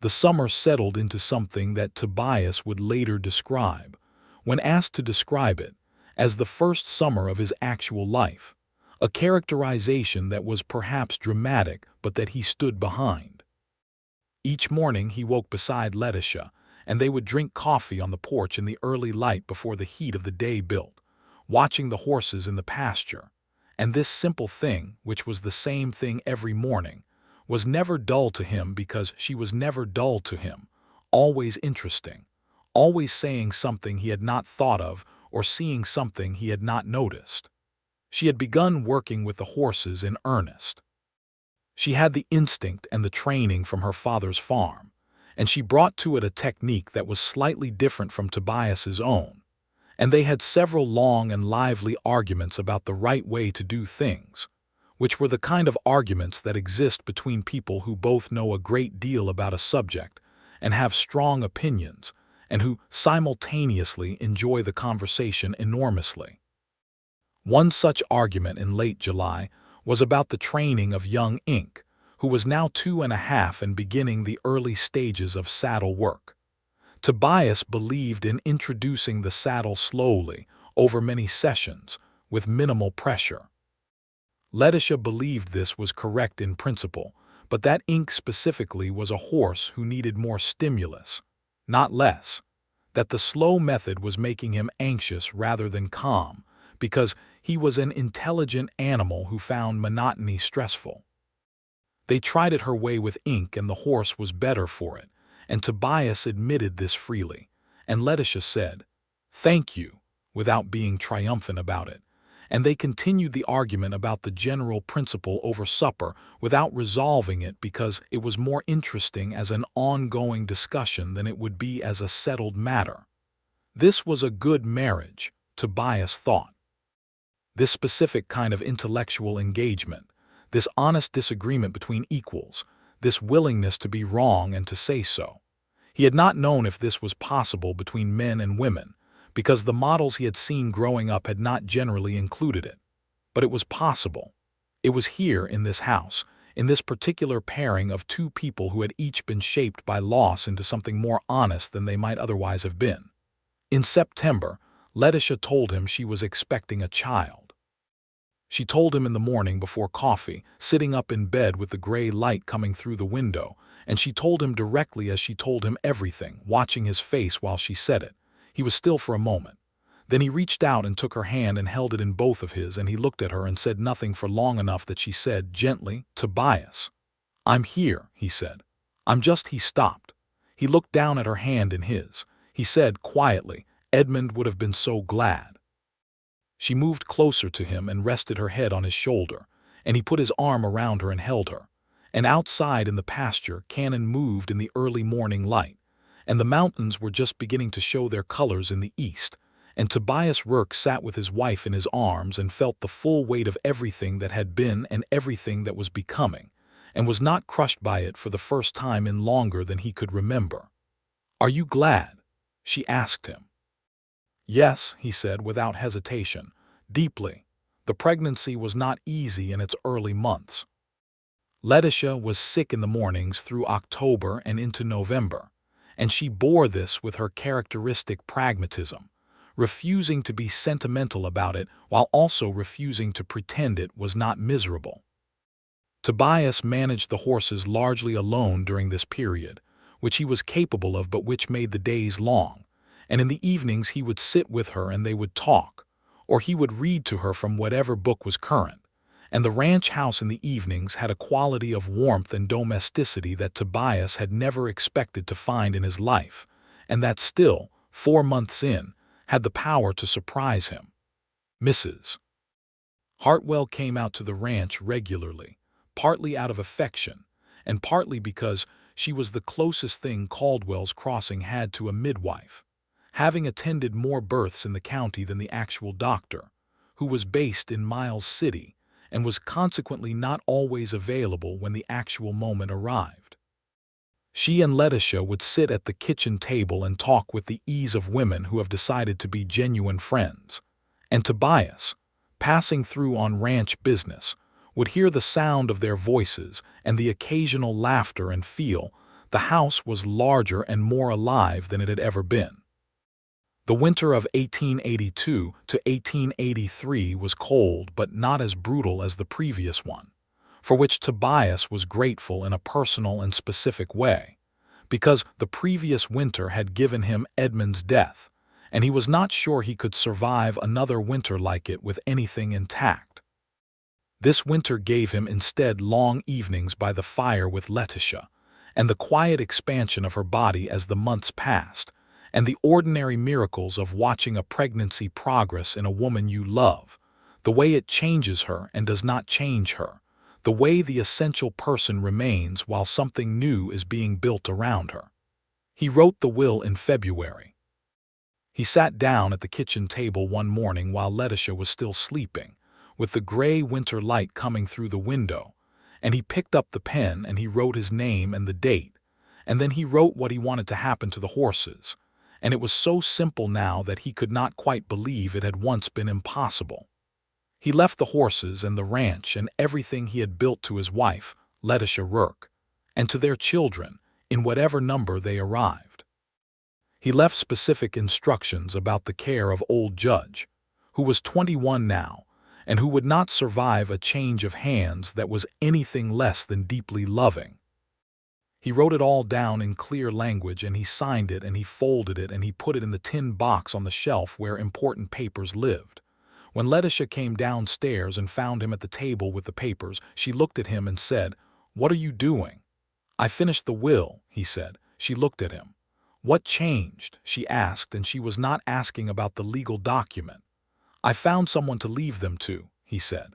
The summer settled into something that Tobias would later describe, when asked to describe it, as the first summer of his actual life, a characterization that was perhaps dramatic but that he stood behind. Each morning he woke beside Letitia, and they would drink coffee on the porch in the early light before the heat of the day built, watching the horses in the pasture. And this simple thing, which was the same thing every morning, was never dull to him because she was never dull to him, always interesting, always saying something he had not thought of or seeing something he had not noticed. She had begun working with the horses in earnest. She had the instinct and the training from her father's farm, and she brought to it a technique that was slightly different from Tobias's own, and they had several long and lively arguments about the right way to do things, which were the kind of arguments that exist between people who both know a great deal about a subject and have strong opinions, and who simultaneously enjoy the conversation enormously. One such argument in late July was about the training of young Inc., who was now 2.5 and beginning the early stages of saddle work. Tobias believed in introducing the saddle slowly, over many sessions, with minimal pressure. Letitia believed this was correct in principle, but that ink specifically was a horse who needed more stimulus, not less. That the slow method was making him anxious rather than calm, because he was an intelligent animal who found monotony stressful. They tried it her way with ink and the horse was better for it, and Tobias admitted this freely, and Letitia said, "Thank you," without being triumphant about it, and they continued the argument about the general principle over supper without resolving it because it was more interesting as an ongoing discussion than it would be as a settled matter. This was a good marriage, Tobias thought. This specific kind of intellectual engagement, this honest disagreement between equals, this willingness to be wrong and to say so. He had not known if this was possible between men and women, because the models he had seen growing up had not generally included it. But it was possible. It was here in this house, in this particular pairing of two people who had each been shaped by loss into something more honest than they might otherwise have been. In September, Letitia told him she was expecting a child. She told him in the morning before coffee, sitting up in bed with the gray light coming through the window, and she told him directly as she told him everything, watching his face while she said it. He was still for a moment. Then he reached out and took her hand and held it in both of his, and he looked at her and said nothing for long enough that she said gently, "Tobias." "I'm here," he said. He stopped. He looked down at her hand in his. He said quietly, "Edmund would have been so glad." She moved closer to him and rested her head on his shoulder, and he put his arm around her and held her. And outside in the pasture, cannon moved in the early morning light, and the mountains were just beginning to show their colors in the east, and Tobias Rourke sat with his wife in his arms and felt the full weight of everything that had been and everything that was becoming, and was not crushed by it for the first time in longer than he could remember. "Are you glad?" she asked him. "Yes," he said without hesitation, "deeply. The pregnancy was not easy in its early months." Letitia was sick in the mornings through October and into November, and she bore this with her characteristic pragmatism, refusing to be sentimental about it while also refusing to pretend it was not miserable. Tobias managed the horses largely alone during this period, which he was capable of but which made the days long, and in the evenings he would sit with her and they would talk, or he would read to her from whatever book was current, and the ranch house in the evenings had a quality of warmth and domesticity that Tobias had never expected to find in his life, and that still, 4 months in, had the power to surprise him. Mrs. Hartwell came out to the ranch regularly, partly out of affection, and partly because she was the closest thing Caldwell's Crossing had to a midwife, having attended more births in the county than the actual doctor, who was based in Miles City and was consequently not always available when the actual moment arrived. She and Letitia would sit at the kitchen table and talk with the ease of women who have decided to be genuine friends, and Tobias, passing through on ranch business, would hear the sound of their voices and the occasional laughter and feel the house was larger and more alive than it had ever been. The winter of 1882 to 1883 was cold but not as brutal as the previous one, for which Tobias was grateful in a personal and specific way, because the previous winter had given him Edmund's death, and he was not sure he could survive another winter like it with anything intact. This winter gave him instead long evenings by the fire with Letitia, and the quiet expansion of her body as the months passed, and the ordinary miracles of watching a pregnancy progress in a woman you love, the way it changes her and does not change her, the way the essential person remains while something new is being built around her. He wrote the will in February. He sat down at the kitchen table one morning while Letitia was still sleeping, with the gray winter light coming through the window, and he picked up the pen and he wrote his name and the date, and then he wrote what he wanted to happen to the horses, and it was so simple now that he could not quite believe it had once been impossible. He left the horses and the ranch and everything he had built to his wife, Letitia Rourke, and to their children, in whatever number they arrived. He left specific instructions about the care of old Judge, who was 21 now, and who would not survive a change of hands that was anything less than deeply loving. He wrote it all down in clear language, and he signed it, and he folded it, and he put it in the tin box on the shelf where important papers lived. When Letitia came downstairs and found him at the table with the papers, she looked at him and said, "What are you doing?" "I finished the will," he said. She looked at him. "What changed?" she asked, and she was not asking about the legal document. "I found someone to leave them to," he said.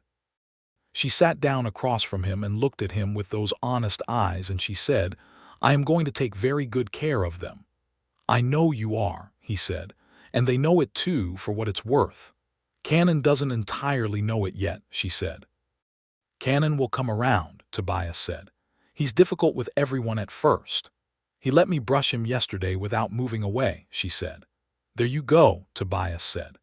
She sat down across from him and looked at him with those honest eyes, and she said, "I am going to take very good care of them." "I know you are," he said, "and they know it too, for what it's worth." "Cannon doesn't entirely know it yet," she said. "Cannon will come around," Tobias said. "He's difficult with everyone at first." "He let me brush him yesterday without moving away," she said. "There you go," Tobias said.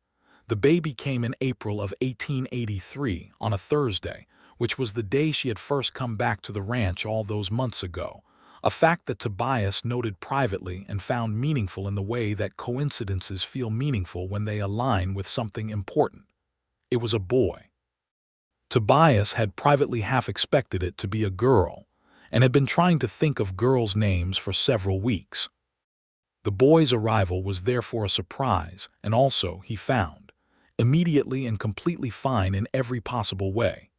The baby came in April of 1883, on a Thursday, which was the day she had first come back to the ranch all those months ago, a fact that Tobias noted privately and found meaningful in the way that coincidences feel meaningful when they align with something important. It was a boy. Tobias had privately half expected it to be a girl, and had been trying to think of girls' names for several weeks. The boy's arrival was therefore a surprise, and also, he found, immediately and completely fine in every possible way.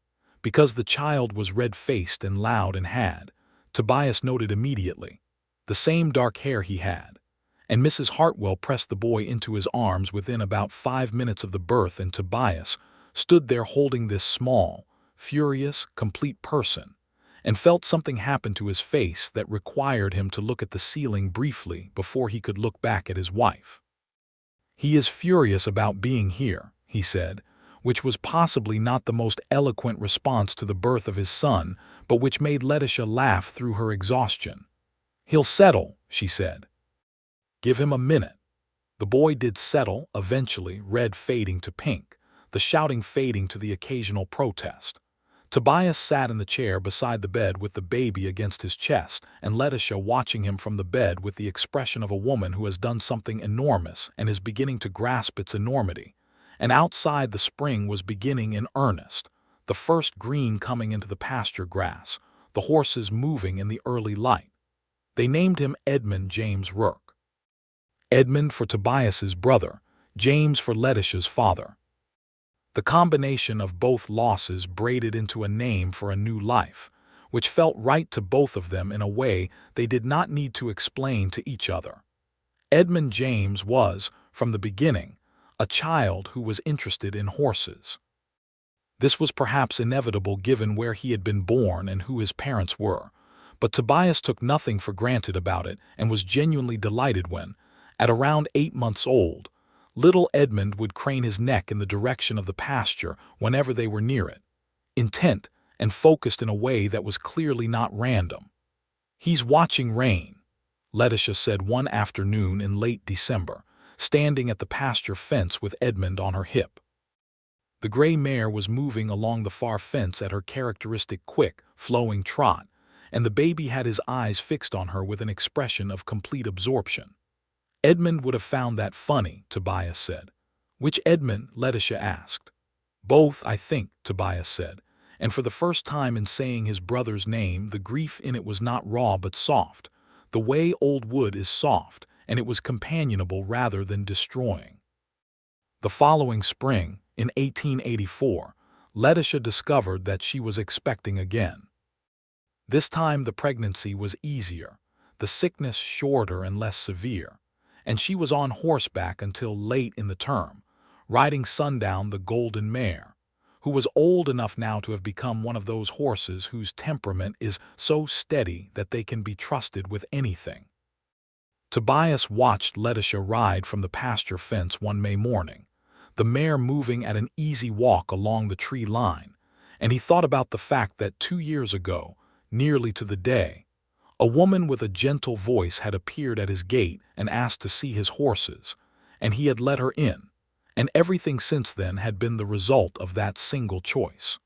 Because the child was red-faced and loud and had, Tobias noted immediately, the same dark hair he had. And Mrs. Hartwell pressed the boy into his arms within about 5 minutes of the birth, and Tobias stood there holding this small, furious, complete person, and felt something happen to his face that required him to look at the ceiling briefly before he could look back at his wife. "He is furious about being here," he said, which was possibly not the most eloquent response to the birth of his son, but which made Letitia laugh through her exhaustion. "He'll settle," she said. "Give him a minute." The boy did settle, eventually, red fading to pink, the shouting fading to the occasional protest. Tobias sat in the chair beside the bed with the baby against his chest, and Letitia watching him from the bed with the expression of a woman who has done something enormous and is beginning to grasp its enormity. And outside, the spring was beginning in earnest, the first green coming into the pasture grass, the horses moving in the early light. They named him Edmund James Rourke. Edmund for Tobias's brother, James for Letitia's father. The combination of both losses braided into a name for a new life, which felt right to both of them in a way they did not need to explain to each other. Edmund James was, from the beginning, a child who was interested in horses. This was perhaps inevitable given where he had been born and who his parents were, but Tobias took nothing for granted about it and was genuinely delighted when, at around 8 months old, little Edmund would crane his neck in the direction of the pasture whenever they were near it, intent and focused in a way that was clearly not random. "He's watching rain," Letitia said one afternoon in late December, standing at the pasture fence with Edmund on her hip. The gray mare was moving along the far fence at her characteristic quick, flowing trot, and the baby had his eyes fixed on her with an expression of complete absorption. "Edmund would have found that funny," Tobias said. "Which Edmund?" Letitia asked. "Both, I think," Tobias said, and for the first time in saying his brother's name, the grief in it was not raw but soft, the way old wood is soft, and it was companionable rather than destroying. The following spring, in 1884, Letitia discovered that she was expecting again. This time the pregnancy was easier, the sickness shorter and less severe, and she was on horseback until late in the term, riding Sundown the golden mare, who was old enough now to have become one of those horses whose temperament is so steady that they can be trusted with anything. Tobias watched Letitia ride from the pasture fence one May morning, the mare moving at an easy walk along the tree line, and he thought about the fact that 2 years ago, nearly to the day, a woman with a gentle voice had appeared at his gate and asked to see his horses, and he had let her in, and everything since then had been the result of that single choice.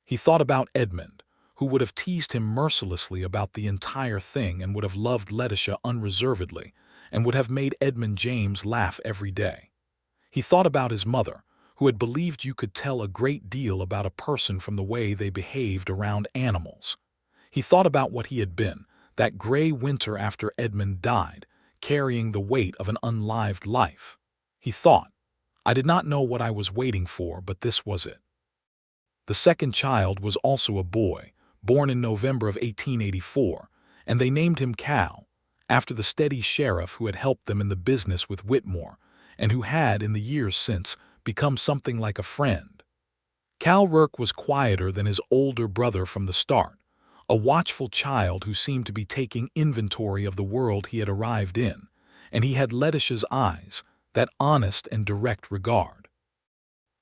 He thought about Edmund, who would have teased him mercilessly about the entire thing and would have loved Letitia unreservedly, and would have made Edmund James laugh every day. He thought about his mother, who had believed you could tell a great deal about a person from the way they behaved around animals. He thought about what he had been, that gray winter after Edmund died, carrying the weight of an unlived life. He thought, I did not know what I was waiting for, but this was it. The second child was also a boy, born in November of 1884, and they named him Cal, after the steady sheriff who had helped them in the business with Whitmore, and who had, in the years since, become something like a friend. Cal Rourke was quieter than his older brother from the start, a watchful child who seemed to be taking inventory of the world he had arrived in, and he had Letitia's eyes, that honest and direct regard.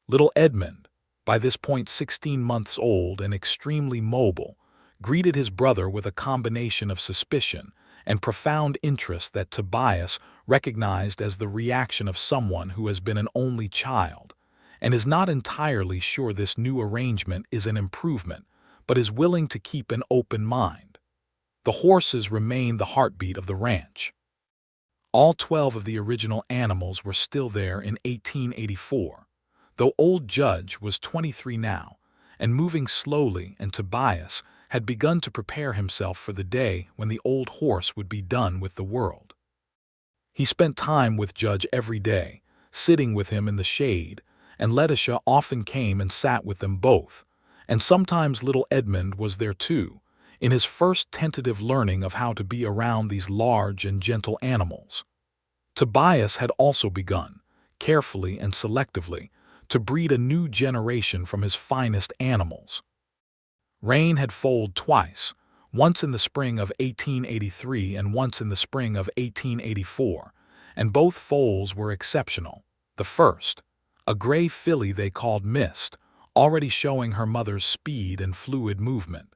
Little Edmund, by this point 16 months old and extremely mobile, greeted his brother with a combination of suspicion and profound interest that Tobias recognized as the reaction of someone who has been an only child, and is not entirely sure this new arrangement is an improvement, but is willing to keep an open mind. The horses remain the heartbeat of the ranch. All 12 of the original animals were still there in 1884, though old Judge was 23 now, and moving slowly, and Tobias had begun to prepare himself for the day when the old horse would be done with the world. He spent time with Judge every day, sitting with him in the shade, and Letitia often came and sat with them both, and sometimes little Edmund was there too, in his first tentative learning of how to be around these large and gentle animals. Tobias had also begun, carefully and selectively, to breed a new generation from his finest animals. Rain had foaled twice, once in the spring of 1883 and once in the spring of 1884, and both foals were exceptional. The first, a gray filly they called Mist, already showing her mother's speed and fluid movement.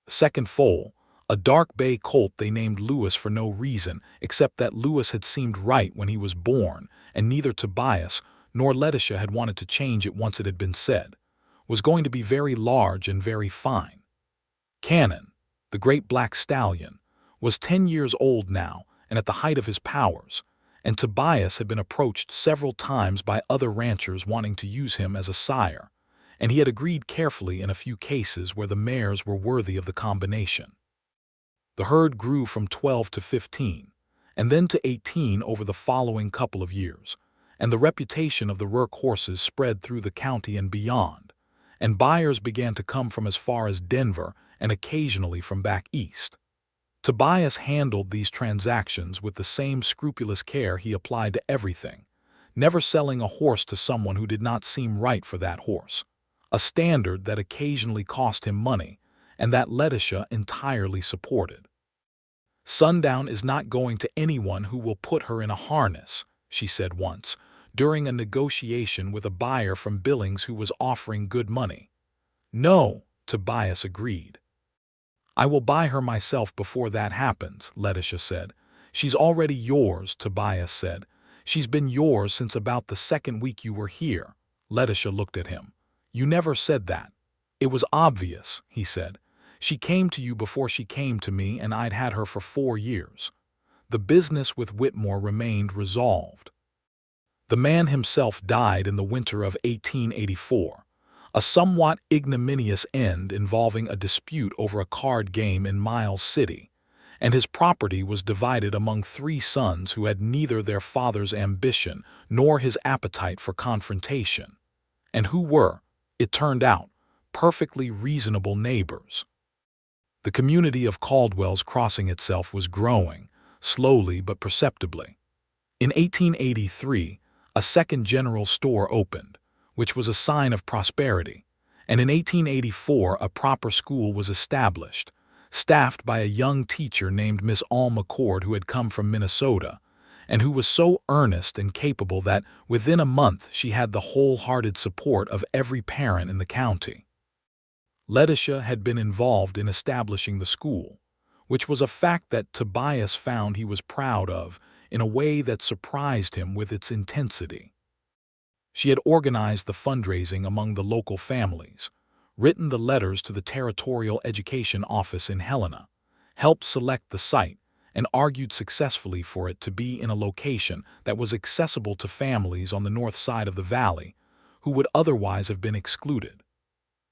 The second foal, a dark bay colt they named Lewis for no reason except that Lewis had seemed right when he was born, and neither Tobias nor Letitia had wanted to change it once it had been said, was going to be very large and very fine. Cannon, the great black stallion, was 10 years old now and at the height of his powers, and Tobias had been approached several times by other ranchers wanting to use him as a sire, and he had agreed carefully in a few cases where the mares were worthy of the combination. The herd grew from 12 to 15, and then to 18 over the following couple of years, and the reputation of the Rourke horses spread through the county and beyond, and buyers began to come from as far as Denver and occasionally from back east. Tobias handled these transactions with the same scrupulous care he applied to everything, never selling a horse to someone who did not seem right for that horse, a standard that occasionally cost him money and that Letitia entirely supported. Sundown is not going to anyone who will put her in a harness, she said once, during a negotiation with a buyer from Billings who was offering good money. No, Tobias agreed. I will buy her myself before that happens, Letitia said. She's already yours, Tobias said. She's been yours since about the second week you were here. Letitia looked at him. You never said that. It was obvious, he said. She came to you before she came to me, and I'd had her for 4 years. The business with Whitmore remained resolved. The man himself died in the winter of 1884, a somewhat ignominious end involving a dispute over a card game in Miles City, and his property was divided among 3 sons who had neither their father's ambition nor his appetite for confrontation, and who were, it turned out, perfectly reasonable neighbors. The community of Caldwell's Crossing itself was growing, slowly but perceptibly. In 1883, a second general store opened, which was a sign of prosperity, and in 1884 a proper school was established, staffed by a young teacher named Miss Alma Cord who had come from Minnesota, and who was so earnest and capable that within a month she had the wholehearted support of every parent in the county. Letitia had been involved in establishing the school, which was a fact that Tobias found he was proud of in a way that surprised him with its intensity. She had organized the fundraising among the local families, written the letters to the Territorial Education Office in Helena, helped select the site, and argued successfully for it to be in a location that was accessible to families on the north side of the valley, who would otherwise have been excluded.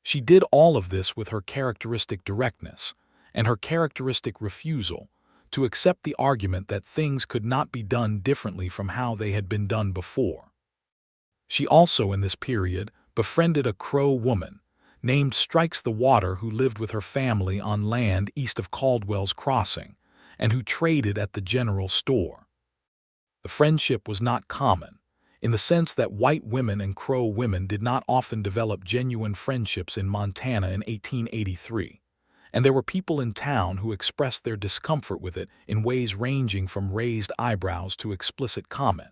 She did all of this with her characteristic directness and her characteristic refusal to accept the argument that things could not be done differently from how they had been done before. She also, in this period, befriended a Crow woman named Strikes the Water who lived with her family on land east of Caldwell's Crossing and who traded at the general store. The friendship was not common, in the sense that white women and Crow women did not often develop genuine friendships in Montana in 1883, and there were people in town who expressed their discomfort with it in ways ranging from raised eyebrows to explicit comment.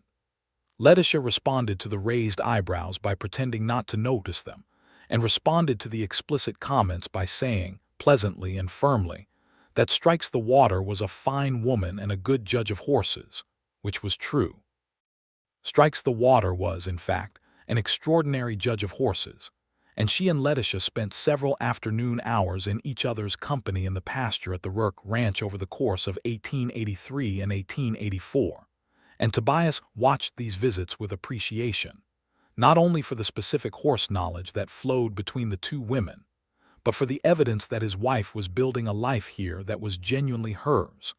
Letitia responded to the raised eyebrows by pretending not to notice them, and responded to the explicit comments by saying, pleasantly and firmly, that Strikes the Water was a fine woman and a good judge of horses, which was true. Strikes the Water was, in fact, an extraordinary judge of horses, and she and Letitia spent several afternoon hours in each other's company in the pasture at the Rourke Ranch over the course of 1883 and 1884, and Tobias watched these visits with appreciation, not only for the specific horse knowledge that flowed between the two women, but for the evidence that his wife was building a life here that was genuinely hers,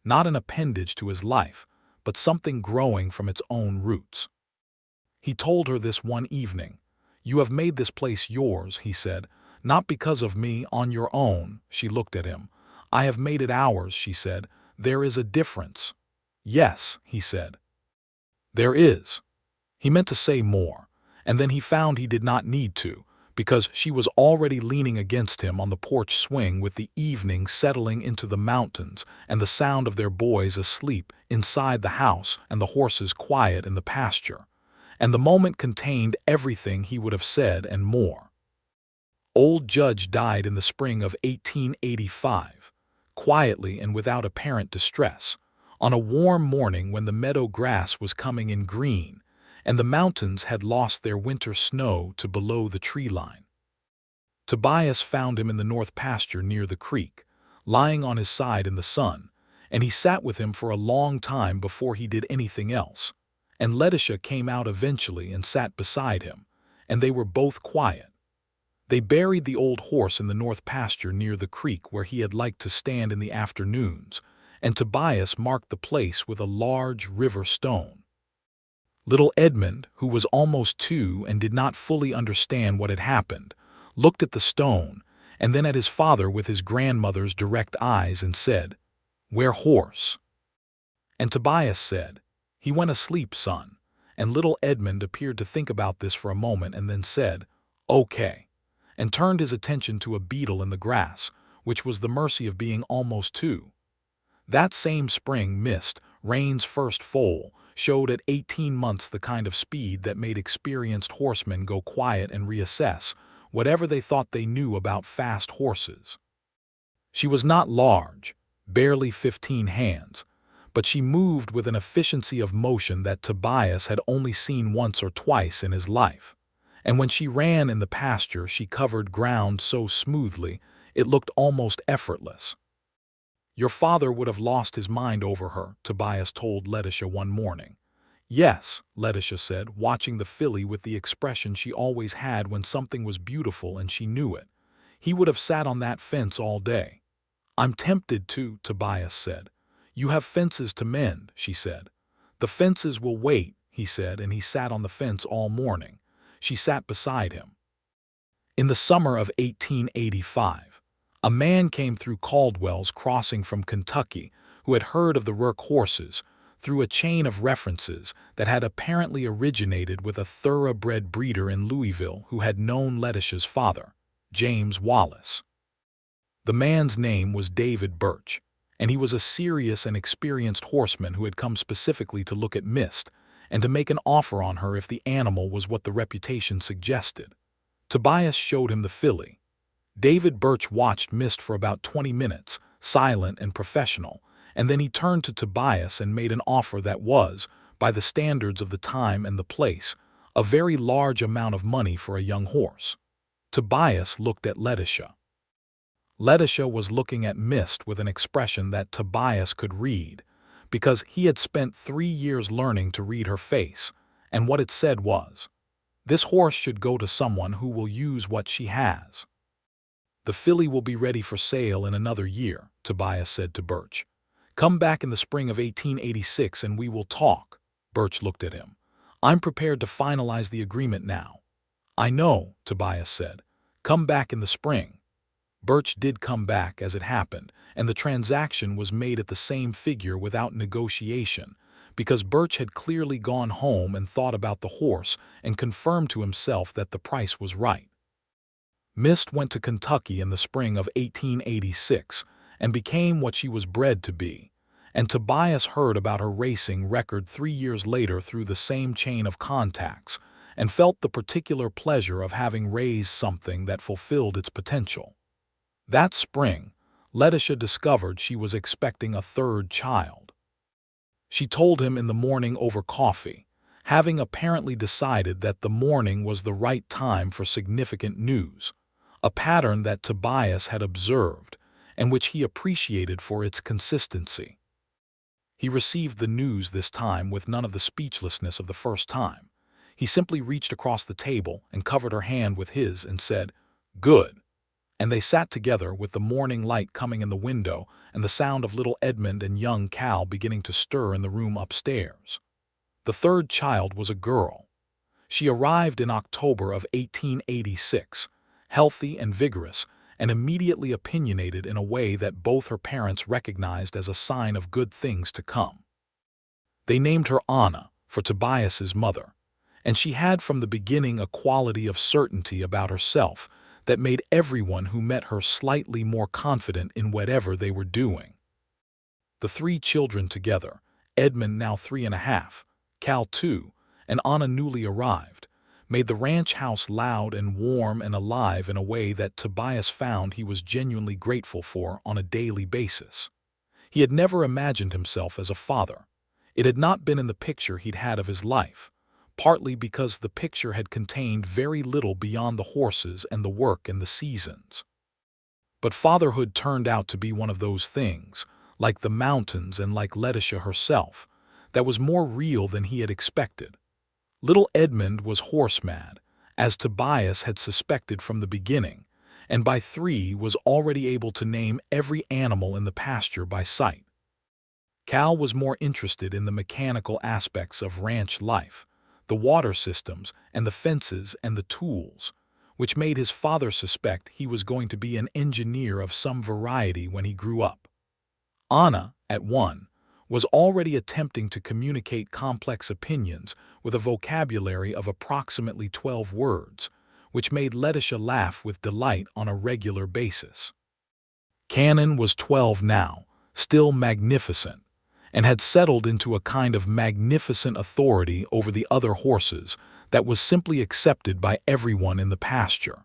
not an appendage to his life, but something growing from its own roots. He told her this one evening. "You have made this place yours," he said, "not because of me, on your own." She looked at him. "I have made it ours," she said. "There is a difference." "Yes," he said. "There is." He meant to say more, and then he found he did not need to, because she was already leaning against him on the porch swing with the evening settling into the mountains and the sound of their boys asleep inside the house and the horses quiet in the pasture. And the moment contained everything he would have said and more. Old Judge died in the spring of 1885, quietly and without apparent distress, on a warm morning when the meadow grass was coming in green, and the mountains had lost their winter snow to below the tree line. Tobias found him in the north pasture near the creek, lying on his side in the sun, and he sat with him for a long time before he did anything else, and Letitia came out eventually and sat beside him, and they were both quiet. They buried the old horse in the north pasture near the creek where he had liked to stand in the afternoons, and Tobias marked the place with a large river stone. Little Edmund, who was almost 2 and did not fully understand what had happened, looked at the stone and then at his father with his grandmother's direct eyes and said, "Where horse?" And Tobias said, "He went asleep, son." And little Edmund appeared to think about this for a moment and then said, "Okay," and turned his attention to a beetle in the grass, which was the mercy of being almost 2. That same spring mist, rain's first foal, showed at 18 months the kind of speed that made experienced horsemen go quiet and reassess whatever they thought they knew about fast horses. She was not large, barely 15 hands, but she moved with an efficiency of motion that Tobias had only seen once or twice in his life, and when she ran in the pasture she covered ground so smoothly it looked almost effortless. "Your father would have lost his mind over her," Tobias told Letitia one morning. "Yes," Letitia said, watching the filly with the expression she always had when something was beautiful and she knew it. "He would have sat on that fence all day." "I'm tempted to," Tobias said. "You have fences to mend," she said. "The fences will wait," he said, and he sat on the fence all morning. She sat beside him. In the summer of 1885, a man came through Caldwell's Crossing from Kentucky who had heard of the Rourke horses through a chain of references that had apparently originated with a thoroughbred breeder in Louisville who had known Letitia's father, James Wallace. The man's name was David Birch, and he was a serious and experienced horseman who had come specifically to look at Mist and to make an offer on her if the animal was what the reputation suggested. Tobias showed him the filly. David Birch watched Mist for about 20 minutes, silent and professional, and then he turned to Tobias and made an offer that was, by the standards of the time and the place, a very large amount of money for a young horse. Tobias looked at Letitia. Letitia was looking at Mist with an expression that Tobias could read, because he had spent 3 years learning to read her face, and what it said was, This horse should go to someone who will use what she has. The filly will be ready for sale in another year, Tobias said to Birch. Come back in the spring of 1886 and we will talk. Birch looked at him. I'm prepared to finalize the agreement now. I know, Tobias said. Come back in the spring. Birch did come back as it happened, and the transaction was made at the same figure without negotiation, because Birch had clearly gone home and thought about the horse and confirmed to himself that the price was right. Mist went to Kentucky in the spring of 1886 and became what she was bred to be, and Tobias heard about her racing record 3 years later through the same chain of contacts and felt the particular pleasure of having raised something that fulfilled its potential. That spring, Letitia discovered she was expecting a third child. She told him in the morning over coffee, having apparently decided that the morning was the right time for significant news, a pattern that Tobias had observed and which he appreciated for its consistency. He received the news this time with none of the speechlessness of the first time. He simply reached across the table and covered her hand with his and said, "Good." And they sat together with the morning light coming in the window and the sound of little Edmund and young Cal beginning to stir in the room upstairs. The third child was a girl. She arrived in October of 1886, healthy and vigorous, and immediately opinionated in a way that both her parents recognized as a sign of good things to come. They named her Anna, for Tobias's mother, and she had from the beginning a quality of certainty about herself that made everyone who met her slightly more confident in whatever they were doing. The 3 children together, Edmund now 3.5, Cal 2, and Anna newly arrived, made the ranch house loud and warm and alive in a way that Tobias found he was genuinely grateful for on a daily basis. He had never imagined himself as a father. It had not been in the picture he'd had of his life, partly because the picture had contained very little beyond the horses and the work and the seasons. But fatherhood turned out to be one of those things, like the mountains and like Letitia herself, that was more real than he had expected. Little Edmund was horse-mad, as Tobias had suspected from the beginning, and by 3 was already able to name every animal in the pasture by sight. Cal was more interested in the mechanical aspects of ranch life, the water systems and the fences and the tools, which made his father suspect he was going to be an engineer of some variety when he grew up. Anna, at 1, was already attempting to communicate complex opinions with a vocabulary of approximately 12 words, which made Letitia laugh with delight on a regular basis. Cannon was 12 now, still magnificent, and had settled into a kind of magnificent authority over the other horses that was simply accepted by everyone in the pasture.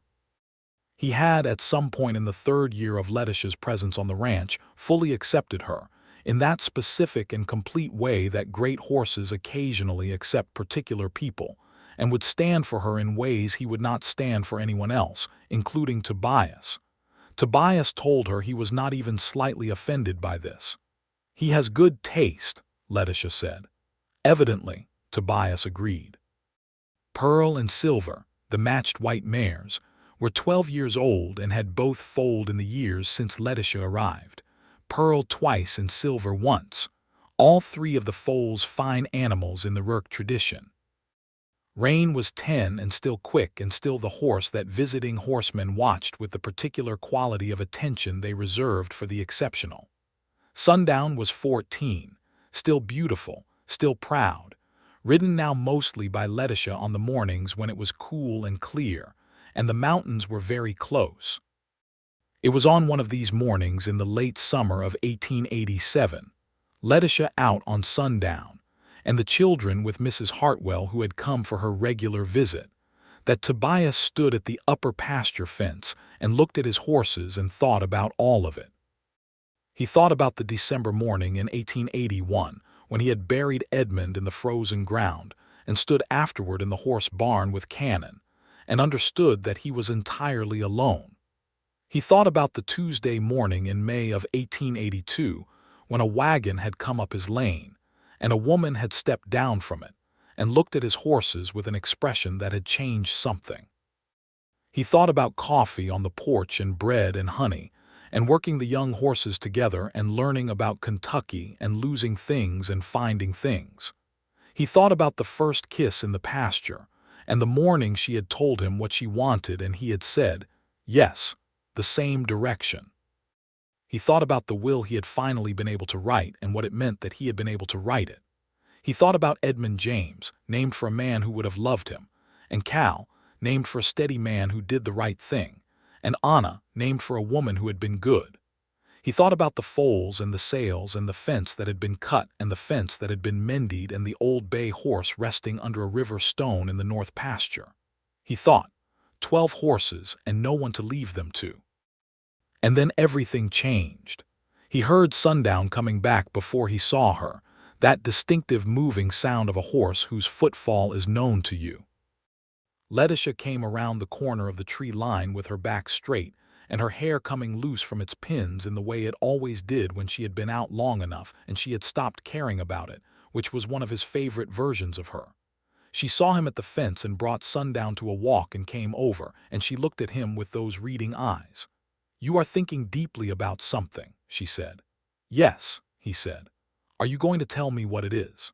He had, at some point in the 3rd year of Letitia's presence on the ranch, fully accepted her, in that specific and complete way that great horses occasionally accept particular people, and would stand for her in ways he would not stand for anyone else, including Tobias. Tobias told her he was not even slightly offended by this. "He has good taste," Letitia said. Evidently, Tobias agreed. Pearl and Silver, the matched white mares, were 12 years old and had both foaled in the years since Letitia arrived. Pearl twice and Silver once, all 3 of the foals fine animals in the Rourke tradition. Rain was 10 and still quick and still the horse that visiting horsemen watched with the particular quality of attention they reserved for the exceptional. Sundown was 14, still beautiful, still proud, ridden now mostly by Letitia on the mornings when it was cool and clear, and the mountains were very close. It was on one of these mornings in the late summer of 1887, Letitia out on Sundown, and the children with Mrs. Hartwell who had come for her regular visit, that Tobias stood at the upper pasture fence and looked at his horses and thought about all of it. He thought about the December morning in 1881 when he had buried Edmund in the frozen ground and stood afterward in the horse barn with Cannon, and understood that he was entirely alone. He thought about the Tuesday morning in May of 1882 when a wagon had come up his lane, and a woman had stepped down from it, and looked at his horses with an expression that had changed something. He thought about coffee on the porch and bread and honey, and working the young horses together and learning about Kentucky and losing things and finding things. He thought about the first kiss in the pasture, and the morning she had told him what she wanted and he had said, yes, the same direction. He thought about the will he had finally been able to write and what it meant that he had been able to write it. He thought about Edmund James, named for a man who would have loved him, and Cal, named for a steady man who did the right thing, and Anna, named for a woman who had been good. He thought about the foals and the sails and the fence that had been cut and the fence that had been mended and the old bay horse resting under a river stone in the north pasture. He thought, 12 horses and no one to leave them to. And then everything changed. He heard Sundown coming back before he saw her, that distinctive moving sound of a horse whose footfall is known to you. Letitia came around the corner of the tree line with her back straight and her hair coming loose from its pins in the way it always did when she had been out long enough and she had stopped caring about it, which was one of his favorite versions of her. She saw him at the fence and brought Sundown to a walk and came over, and she looked at him with those reading eyes. "You are thinking deeply about something," she said. "Yes," he said. "Are you going to tell me what it is?"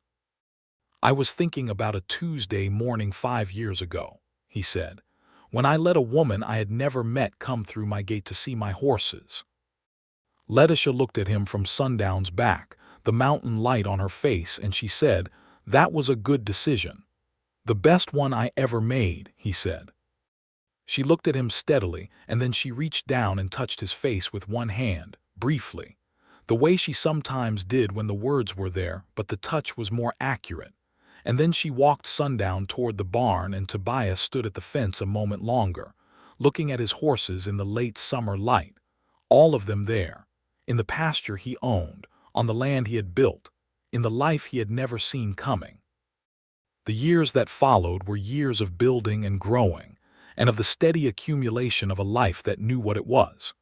"I was thinking about a Tuesday morning 5 years ago," he said, "when I let a woman I had never met come through my gate to see my horses." Letitia looked at him from Sundown's back, the mountain light on her face, and she said, "That was a good decision." "The best one I ever made," he said. She looked at him steadily, and then she reached down and touched his face with one hand, briefly, the way she sometimes did when the words were there, but the touch was more accurate. And then she walked Sundown toward the barn, and Tobias stood at the fence a moment longer, looking at his horses in the late summer light, all of them there, in the pasture he owned, on the land he had built, in the life he had never seen coming. The years that followed were years of building and growing, and of the steady accumulation of a life that knew what it was.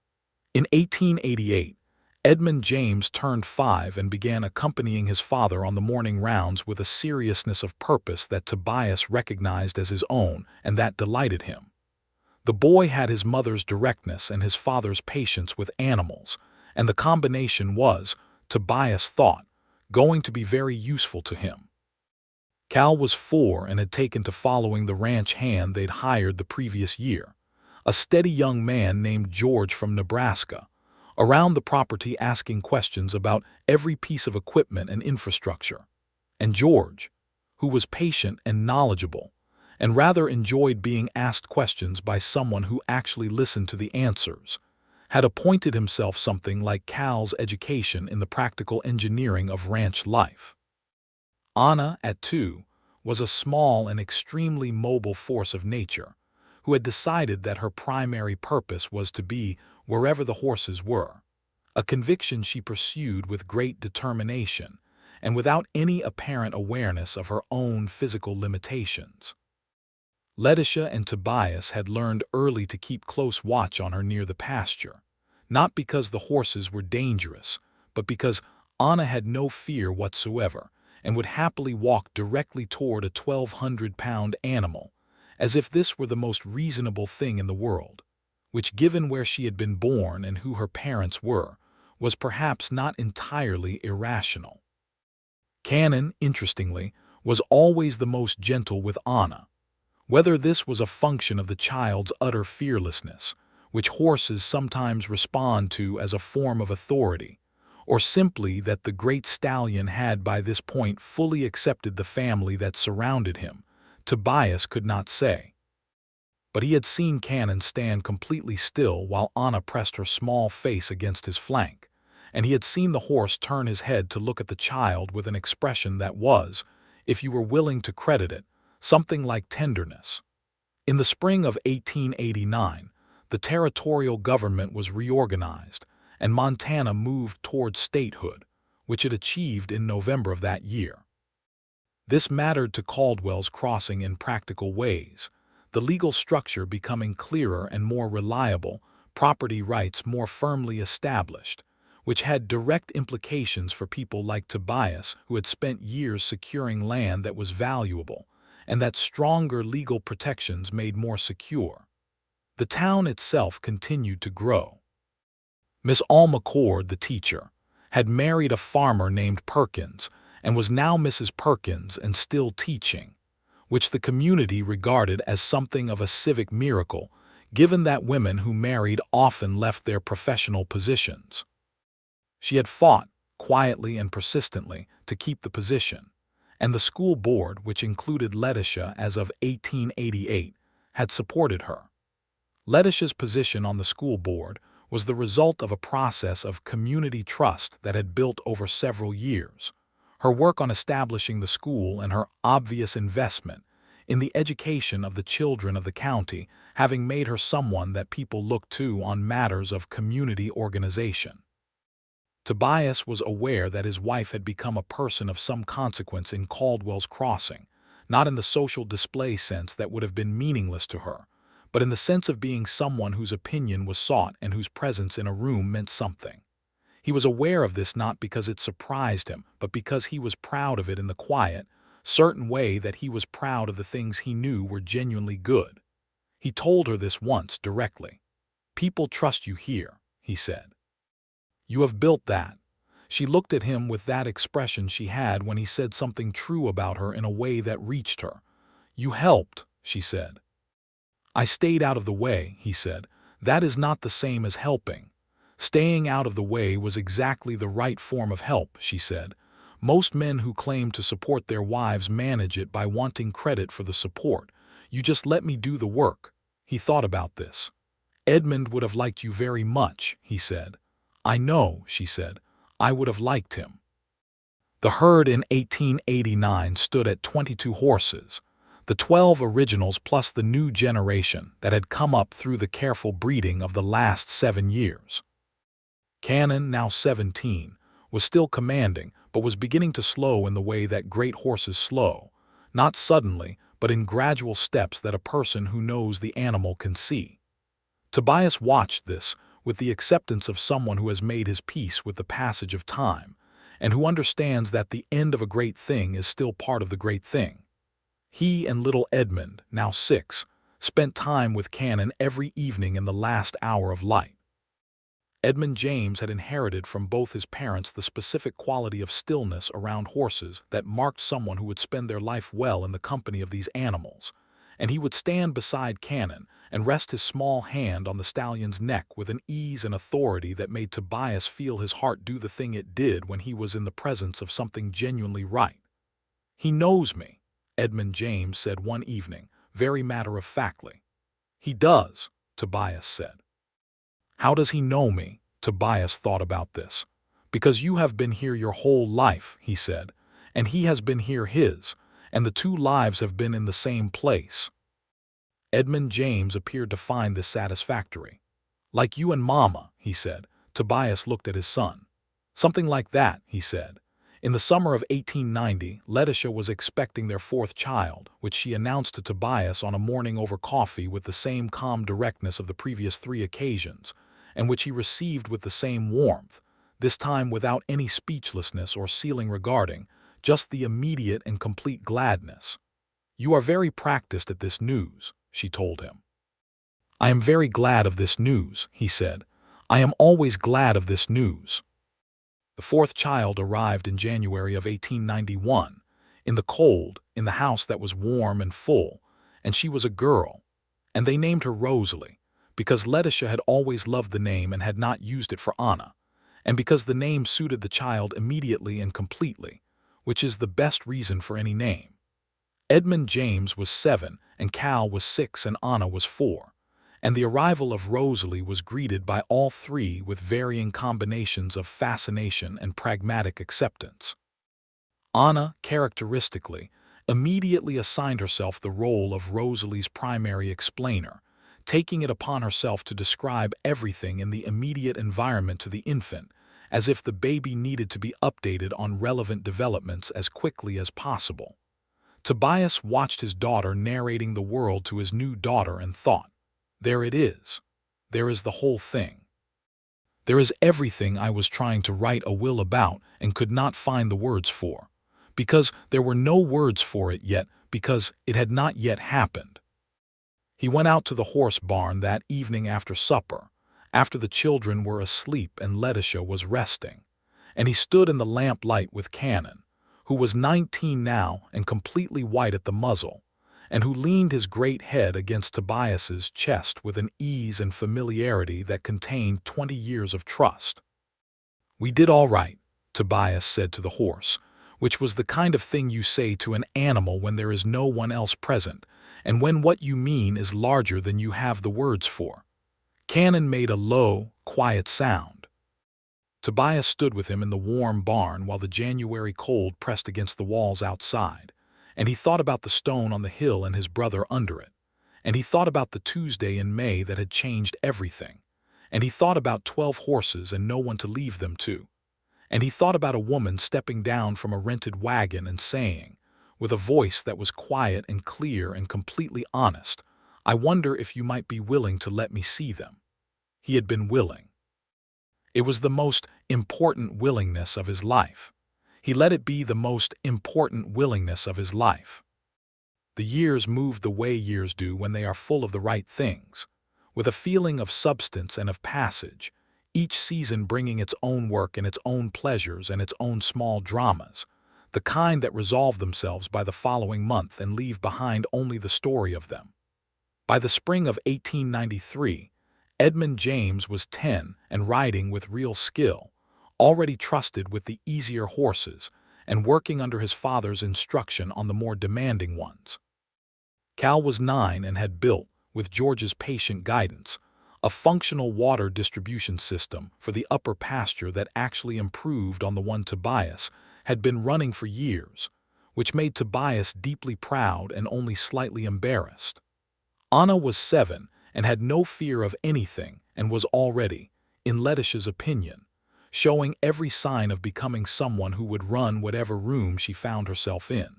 In 1888, Edmund James turned 5 and began accompanying his father on the morning rounds with a seriousness of purpose that Tobias recognized as his own, and that delighted him. The boy had his mother's directness and his father's patience with animals, and the combination was, Tobias thought, going to be very useful to him. Cal was 4 and had taken to following the ranch hand they'd hired the previous year, a steady young man named George from Nebraska, around the property asking questions about every piece of equipment and infrastructure. And George, who was patient and knowledgeable, and rather enjoyed being asked questions by someone who actually listened to the answers, had appointed himself something like Cal's education in the practical engineering of ranch life. Anna, at 2, was a small and extremely mobile force of nature, who had decided that her primary purpose was to be wherever the horses were, a conviction she pursued with great determination and without any apparent awareness of her own physical limitations. Letitia and Tobias had learned early to keep close watch on her near the pasture, not because the horses were dangerous, but because Anna had no fear whatsoever and would happily walk directly toward a 1,200-pound animal, as if this were the most reasonable thing in the world, which, given where she had been born and who her parents were, was perhaps not entirely irrational. Cannon, interestingly, was always the most gentle with Anna, whether this was a function of the child's utter fearlessness, which horses sometimes respond to as a form of authority, or simply that the great stallion had by this point fully accepted the family that surrounded him, Tobias could not say. But he had seen Cannon stand completely still while Anna pressed her small face against his flank, and he had seen the horse turn his head to look at the child with an expression that was, if you were willing to credit it, something like tenderness. In the spring of 1889, the territorial government was reorganized, and Montana moved toward statehood, which it achieved in November of that year. This mattered to Caldwell's Crossing in practical ways, the legal structure becoming clearer and more reliable, property rights more firmly established, which had direct implications for people like Tobias, who had spent years securing land that was valuable and that stronger legal protections made more secure. The town itself continued to grow. Miss Alma Cord, the teacher, had married a farmer named Perkins and was now Mrs. Perkins and still teaching, which the community regarded as something of a civic miracle, given that women who married often left their professional positions. She had fought, quietly and persistently, to keep the position, and the school board, which included Letitia as of 1888, had supported her. Letitia's position on the school board was the result of a process of community trust that had built over several years. Her work on establishing the school and her obvious investment in the education of the children of the county having made her someone that people looked to on matters of community organization. Tobias was aware that his wife had become a person of some consequence in Caldwell's Crossing, not in the social display sense that would have been meaningless to her, but in the sense of being someone whose opinion was sought and whose presence in a room meant something. He was aware of this not because it surprised him, but because he was proud of it in the quiet, certain way that he was proud of the things he knew were genuinely good. He told her this once directly. "People trust you here," he said. "You have built that." She looked at him with that expression she had when he said something true about her in a way that reached her. "You helped," she said. "I stayed out of the way," he said. "That is not the same as helping." "Staying out of the way was exactly the right form of help," she said. "Most men who claim to support their wives manage it by wanting credit for the support. You just let me do the work." He thought about this. "Edmund would have liked you very much," he said. "I know," she said. "I would have liked him." The herd in 1889 stood at 22 horses, the 12 originals plus the new generation that had come up through the careful breeding of the last 7 years. Cannon, now 17, was still commanding, but was beginning to slow in the way that great horses slow, not suddenly, but in gradual steps that a person who knows the animal can see. Tobias watched this with the acceptance of someone who has made his peace with the passage of time, and who understands that the end of a great thing is still part of the great thing. He and little Edmund, now 6, spent time with Cannon every evening in the last hour of light. Edmund James had inherited from both his parents the specific quality of stillness around horses that marked someone who would spend their life well in the company of these animals, and he would stand beside Cannon and rest his small hand on the stallion's neck with an ease and authority that made Tobias feel his heart do the thing it did when he was in the presence of something genuinely right. "He knows me," Edmund James said one evening, very matter-of-factly. "He does," Tobias said. "How does he know me?" Tobias thought about this. "Because you have been here your whole life," he said, "and he has been here his, and the 2 lives have been in the same place." Edmund James appeared to find this satisfactory. "Like you and Mama," he said. Tobias looked at his son. "Something like that," he said. In the summer of 1890, Letitia was expecting their 4th child, which she announced to Tobias on a morning over coffee with the same calm directness of the previous 3 occasions, and which he received with the same warmth, this time without any speechlessness or sealing regarding, just the immediate and complete gladness. "You are very practiced at this news," she told him. "I am very glad of this news," he said. "I am always glad of this news." The 4th child arrived in January of 1891, in the cold, in the house that was warm and full, and she was a girl, and they named her Rosalie, because Letitia had always loved the name and had not used it for Anna, and because the name suited the child immediately and completely, which is the best reason for any name. Edmund James was 7, and Cal was 6, and Anna was 4. And the arrival of Rosalie was greeted by all 3 with varying combinations of fascination and pragmatic acceptance. Anna, characteristically, immediately assigned herself the role of Rosalie's primary explainer, taking it upon herself to describe everything in the immediate environment to the infant, as if the baby needed to be updated on relevant developments as quickly as possible. Tobias watched his daughter narrating the world to his new daughter and thought, "There it is. There is the whole thing." There is everything I was trying to write a will about and could not find the words for. Because there were no words for it yet, because it had not yet happened. He went out to the horse barn that evening after supper, after the children were asleep and Letitia was resting, and he stood in the lamplight with Cannon, who was 19 now and completely white at the muzzle, and who leaned his great head against Tobias's chest with an ease and familiarity that contained 20 years of trust. "We did all right," Tobias said to the horse, which was the kind of thing you say to an animal when there is no one else present, and when what you mean is larger than you have the words for. Cannon made a low, quiet sound. Tobias stood with him in the warm barn while the January cold pressed against the walls outside, and he thought about the stone on the hill and his brother under it, and he thought about the Tuesday in May that had changed everything, and he thought about 12 horses and no one to leave them to, and he thought about a woman stepping down from a rented wagon and saying, with a voice that was quiet and clear and completely honest, "I wonder if you might be willing to let me see them." He had been willing. It was the most important willingness of his life. He let it be the most important willingness of his life. The years moved the way years do when they are full of the right things, with a feeling of substance and of passage, each season bringing its own work and its own pleasures and its own small dramas, the kind that resolve themselves by the following month and leave behind only the story of them. By the spring of 1893, Edmund James was 10 and riding with real skill, already trusted with the easier horses and working under his father's instruction on the more demanding ones. Cal was 9 and had built, with George's patient guidance, a functional water distribution system for the upper pasture that actually improved on the one Tobias had been running for years, which made Tobias deeply proud and only slightly embarrassed. Anna was 7 and had no fear of anything and was already, in Letitia's opinion, showing every sign of becoming someone who would run whatever room she found herself in.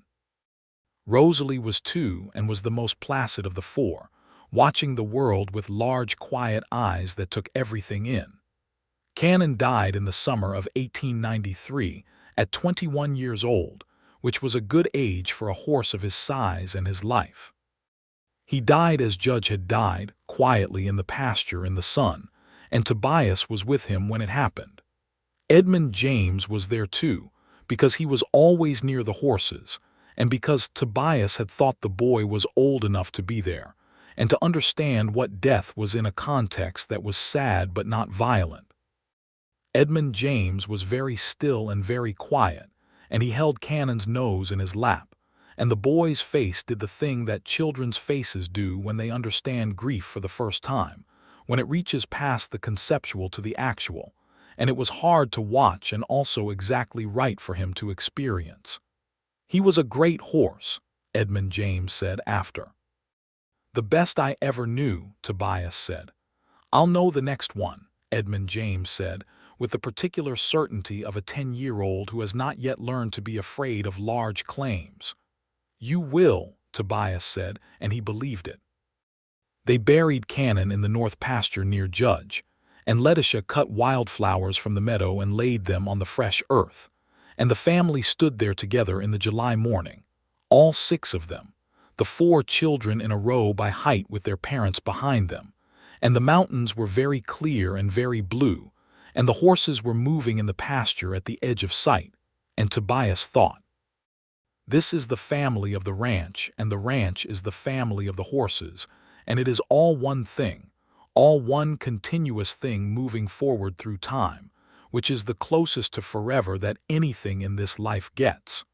Rosalie was 2 and was the most placid of the 4, watching the world with large, quiet eyes that took everything in. Cannon died in the summer of 1893 at 21 years old, which was a good age for a horse of his size and his life. He died as Judge had died, quietly in the pasture in the sun, and Tobias was with him when it happened. Edmund James was there too, because he was always near the horses, and because Tobias had thought the boy was old enough to be there, and to understand what death was in a context that was sad but not violent. Edmund James was very still and very quiet, and he held Cannon's nose in his lap, and the boy's face did the thing that children's faces do when they understand grief for the first time, when it reaches past the conceptual to the actual, and it was hard to watch and also exactly right for him to experience. "He was a great horse," Edmund James said after. "The best I ever knew," Tobias said. "I'll know the next one," Edmund James said, with the particular certainty of a 10-year-old who has not yet learned to be afraid of large claims. "You will," Tobias said, and he believed it. They buried Cannon in the north pasture near Judge, and Letitia cut wildflowers from the meadow and laid them on the fresh earth, and the family stood there together in the July morning, all 6 of them, the 4 children in a row by height with their parents behind them, and the mountains were very clear and very blue, and the horses were moving in the pasture at the edge of sight, and Tobias thought, "This is the family of the ranch, and the ranch is the family of the horses, and it is all one thing, all one continuous thing moving forward through time, which is the closest to forever that anything in this life gets."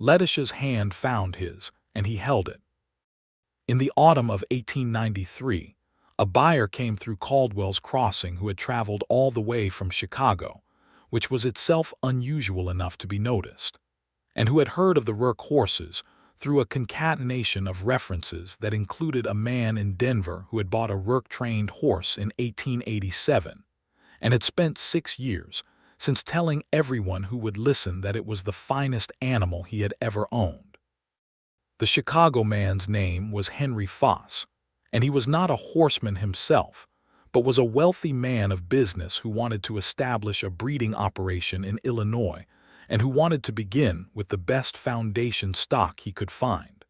Letitia's hand found his, and he held it. In the autumn of 1893, a buyer came through Caldwell's Crossing who had traveled all the way from Chicago, which was itself unusual enough to be noticed, and who had heard of the Rourke horses through a concatenation of references that included a man in Denver who had bought a Rourke-trained horse in 1887 and had spent 6 years since telling everyone who would listen that it was the finest animal he had ever owned. The Chicago man's name was Henry Foss, and he was not a horseman himself, but was a wealthy man of business who wanted to establish a breeding operation in Illinois and who wanted to begin with the best foundation stock he could find.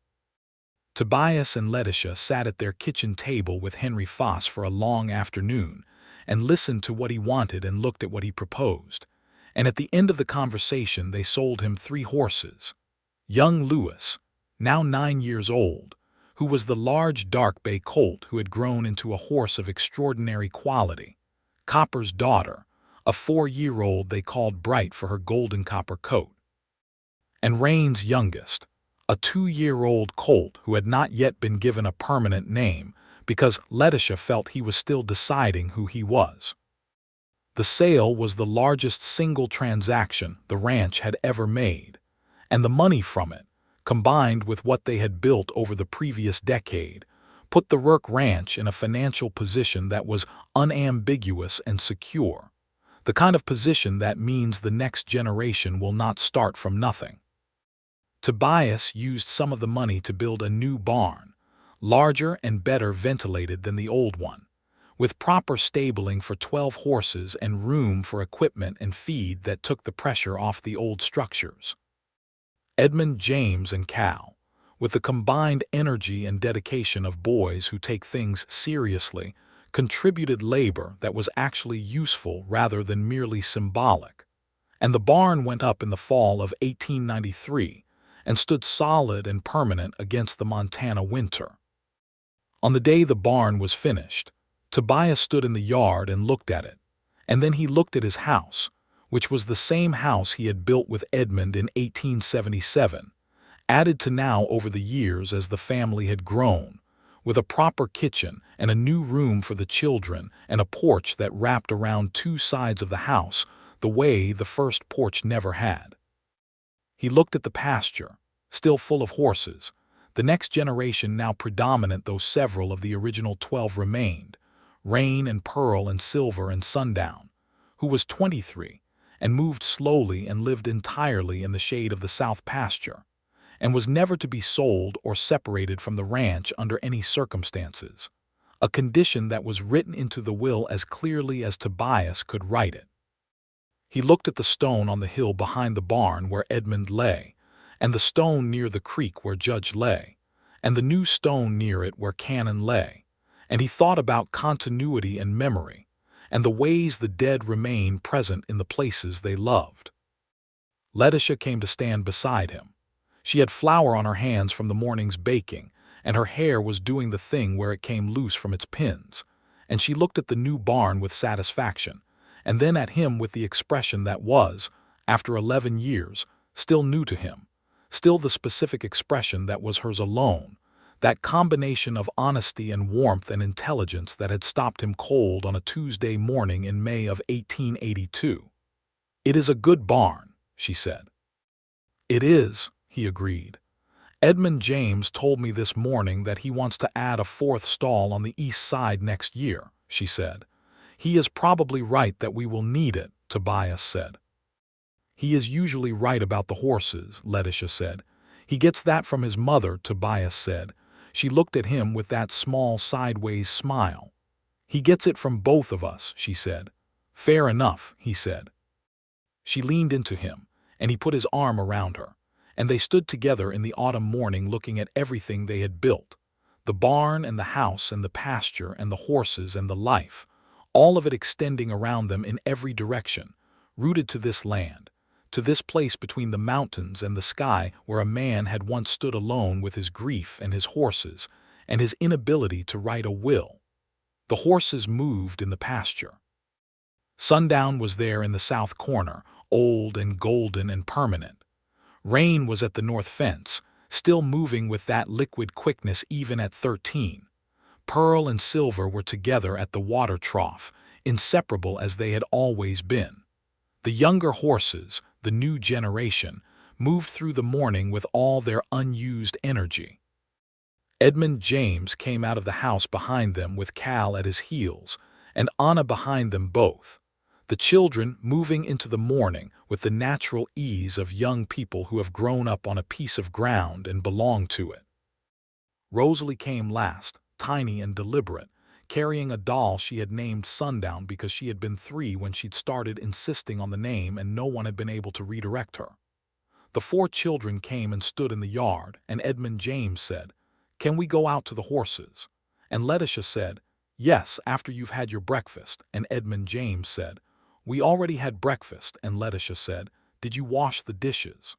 Tobias and Letitia sat at their kitchen table with Henry Foss for a long afternoon and listened to what he wanted and looked at what he proposed. And at the end of the conversation, they sold him 3 horses. Young Lewis, now 9 years old, who was the large dark bay colt who had grown into a horse of extraordinary quality. Copper's daughter, a 4-year-old they called Bright for her golden copper coat. And Rain's youngest, a 2-year-old colt who had not yet been given a permanent name because Letitia felt he was still deciding who he was. The sale was the largest single transaction the ranch had ever made, and the money from it, combined with what they had built over the previous decade, put the Rourke Ranch in a financial position that was unambiguous and secure, the kind of position that means the next generation will not start from nothing. Tobias used some of the money to build a new barn, larger and better ventilated than the old one, with proper stabling for 12 horses and room for equipment and feed that took the pressure off the old structures. Edmund, James, and Cal, with the combined energy and dedication of boys who take things seriously, contributed labor that was actually useful rather than merely symbolic. And the barn went up in the fall of 1893 and stood solid and permanent against the Montana winter. On the day the barn was finished, Tobias stood in the yard and looked at it, and then he looked at his house, which was the same house he had built with Edmund in 1877, added to now over the years as the family had grown, with a proper kitchen and a new room for the children and a porch that wrapped around 2 sides of the house the way the first porch never had. He looked at the pasture, still full of horses, the next generation now predominant though several of the original 12 remained, Rain and Pearl and Silver and Sundown, who was 23, and moved slowly and lived entirely in the shade of the south pasture, and was never to be sold or separated from the ranch under any circumstances, a condition that was written into the will as clearly as Tobias could write it. He looked at the stone on the hill behind the barn where Edmund lay, and the stone near the creek where Judge lay, and the new stone near it where Cannon lay, and he thought about continuity and memory, and the ways the dead remain present in the places they loved. Letitia came to stand beside him. She had flour on her hands from the morning's baking, and her hair was doing the thing where it came loose from its pins, and she looked at the new barn with satisfaction, and then at him with the expression that was, after 11 years, still new to him, still the specific expression that was hers alone, that combination of honesty and warmth and intelligence that had stopped him cold on a Tuesday morning in May of 1882. "It is a good barn," she said. "It is," he agreed. "Edmund James told me this morning that he wants to add a 4th stall on the east side next year," she said. "He is probably right that we will need it," Tobias said. "He is usually right about the horses," Letitia said. "He gets that from his mother," Tobias said. She looked at him with that small sideways smile. "He gets it from both of us," she said. "Fair enough," he said. She leaned into him, and he put his arm around her, and they stood together in the autumn morning looking at everything they had built, the barn and the house and the pasture and the horses and the life, all of it extending around them in every direction, rooted to this land, to this place between the mountains and the sky where a man had once stood alone with his grief and his horses and his inability to write a will. The horses moved in the pasture. Sundown was there in the south corner, old and golden and permanent. Rain was at the north fence, still moving with that liquid quickness even at 13. Pearl and Silver were together at the water trough, inseparable as they had always been. The younger horses, the new generation, moved through the morning with all their unused energy. Edmund James came out of the house behind them with Cal at his heels, and Anna behind them both, the children moving into the morning with the natural ease of young people who have grown up on a piece of ground and belong to it. Rosalie came last, tiny and deliberate, carrying a doll she had named Sundown because she had been 3 when she'd started insisting on the name and no one had been able to redirect her. The 4 children came and stood in the yard, and Edmund James said, "Can we go out to the horses?" And Letitia said, "Yes, after you've had your breakfast." And Edmund James said, "We already had breakfast." And Letitia said, "Did you wash the dishes?"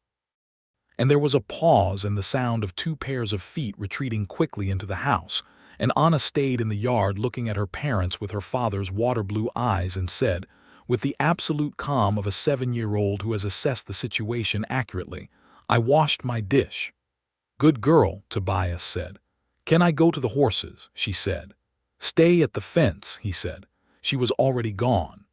And there was a pause and the sound of 2 pairs of feet retreating quickly into the house, and Anna stayed in the yard looking at her parents with her father's water-blue eyes and said, with the absolute calm of a 7-year-old who has assessed the situation accurately, "I washed my dish." "Good girl," Tobias said. "Can I go to the horses?" she said. "Stay at the fence," he said. She was already gone.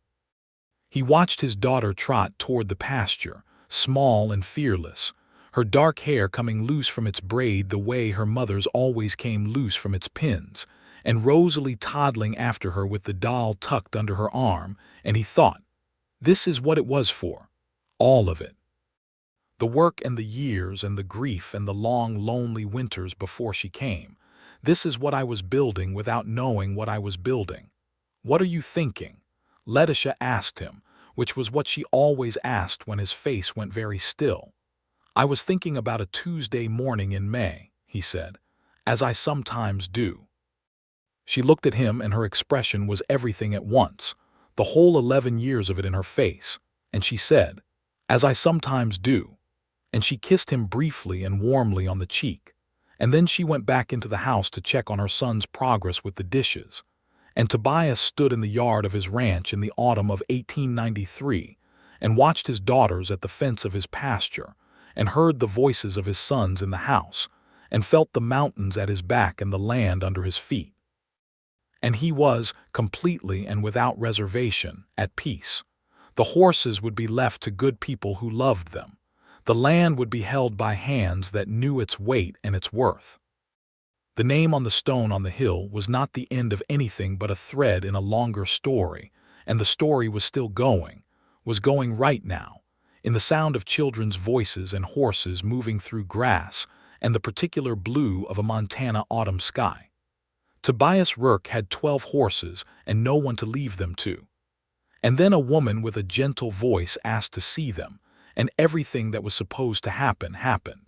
He watched his daughter trot toward the pasture, small and fearless, her dark hair coming loose from its braid the way her mother's always came loose from its pins, and Rosalie toddling after her with the doll tucked under her arm, and he thought, this is what it was for. All of it. The work and the years and the grief and the long, lonely winters before she came. This is what I was building without knowing what I was building. "What are you thinking?" Letitia asked him, which was what she always asked when his face went very still. "I was thinking about a Tuesday morning in May," he said, "as I sometimes do." She looked at him and her expression was everything at once, the whole 11 years of it in her face, and she said, "As I sometimes do." And she kissed him briefly and warmly on the cheek, and then she went back into the house to check on her son's progress with the dishes. And Tobias stood in the yard of his ranch in the autumn of 1893 and watched his daughters at the fence of his pasture, and heard the voices of his sons in the house, and felt the mountains at his back and the land under his feet. And he was, completely and without reservation, at peace. The horses would be left to good people who loved them. The land would be held by hands that knew its weight and its worth. The name on the stone on the hill was not the end of anything but a thread in a longer story, and the story was still going, was going right now, in the sound of children's voices and horses moving through grass and the particular blue of a Montana autumn sky. Tobias Rourke had 12 horses and no one to leave them to. And then a woman with a gentle voice asked to see them, and everything that was supposed to happen happened.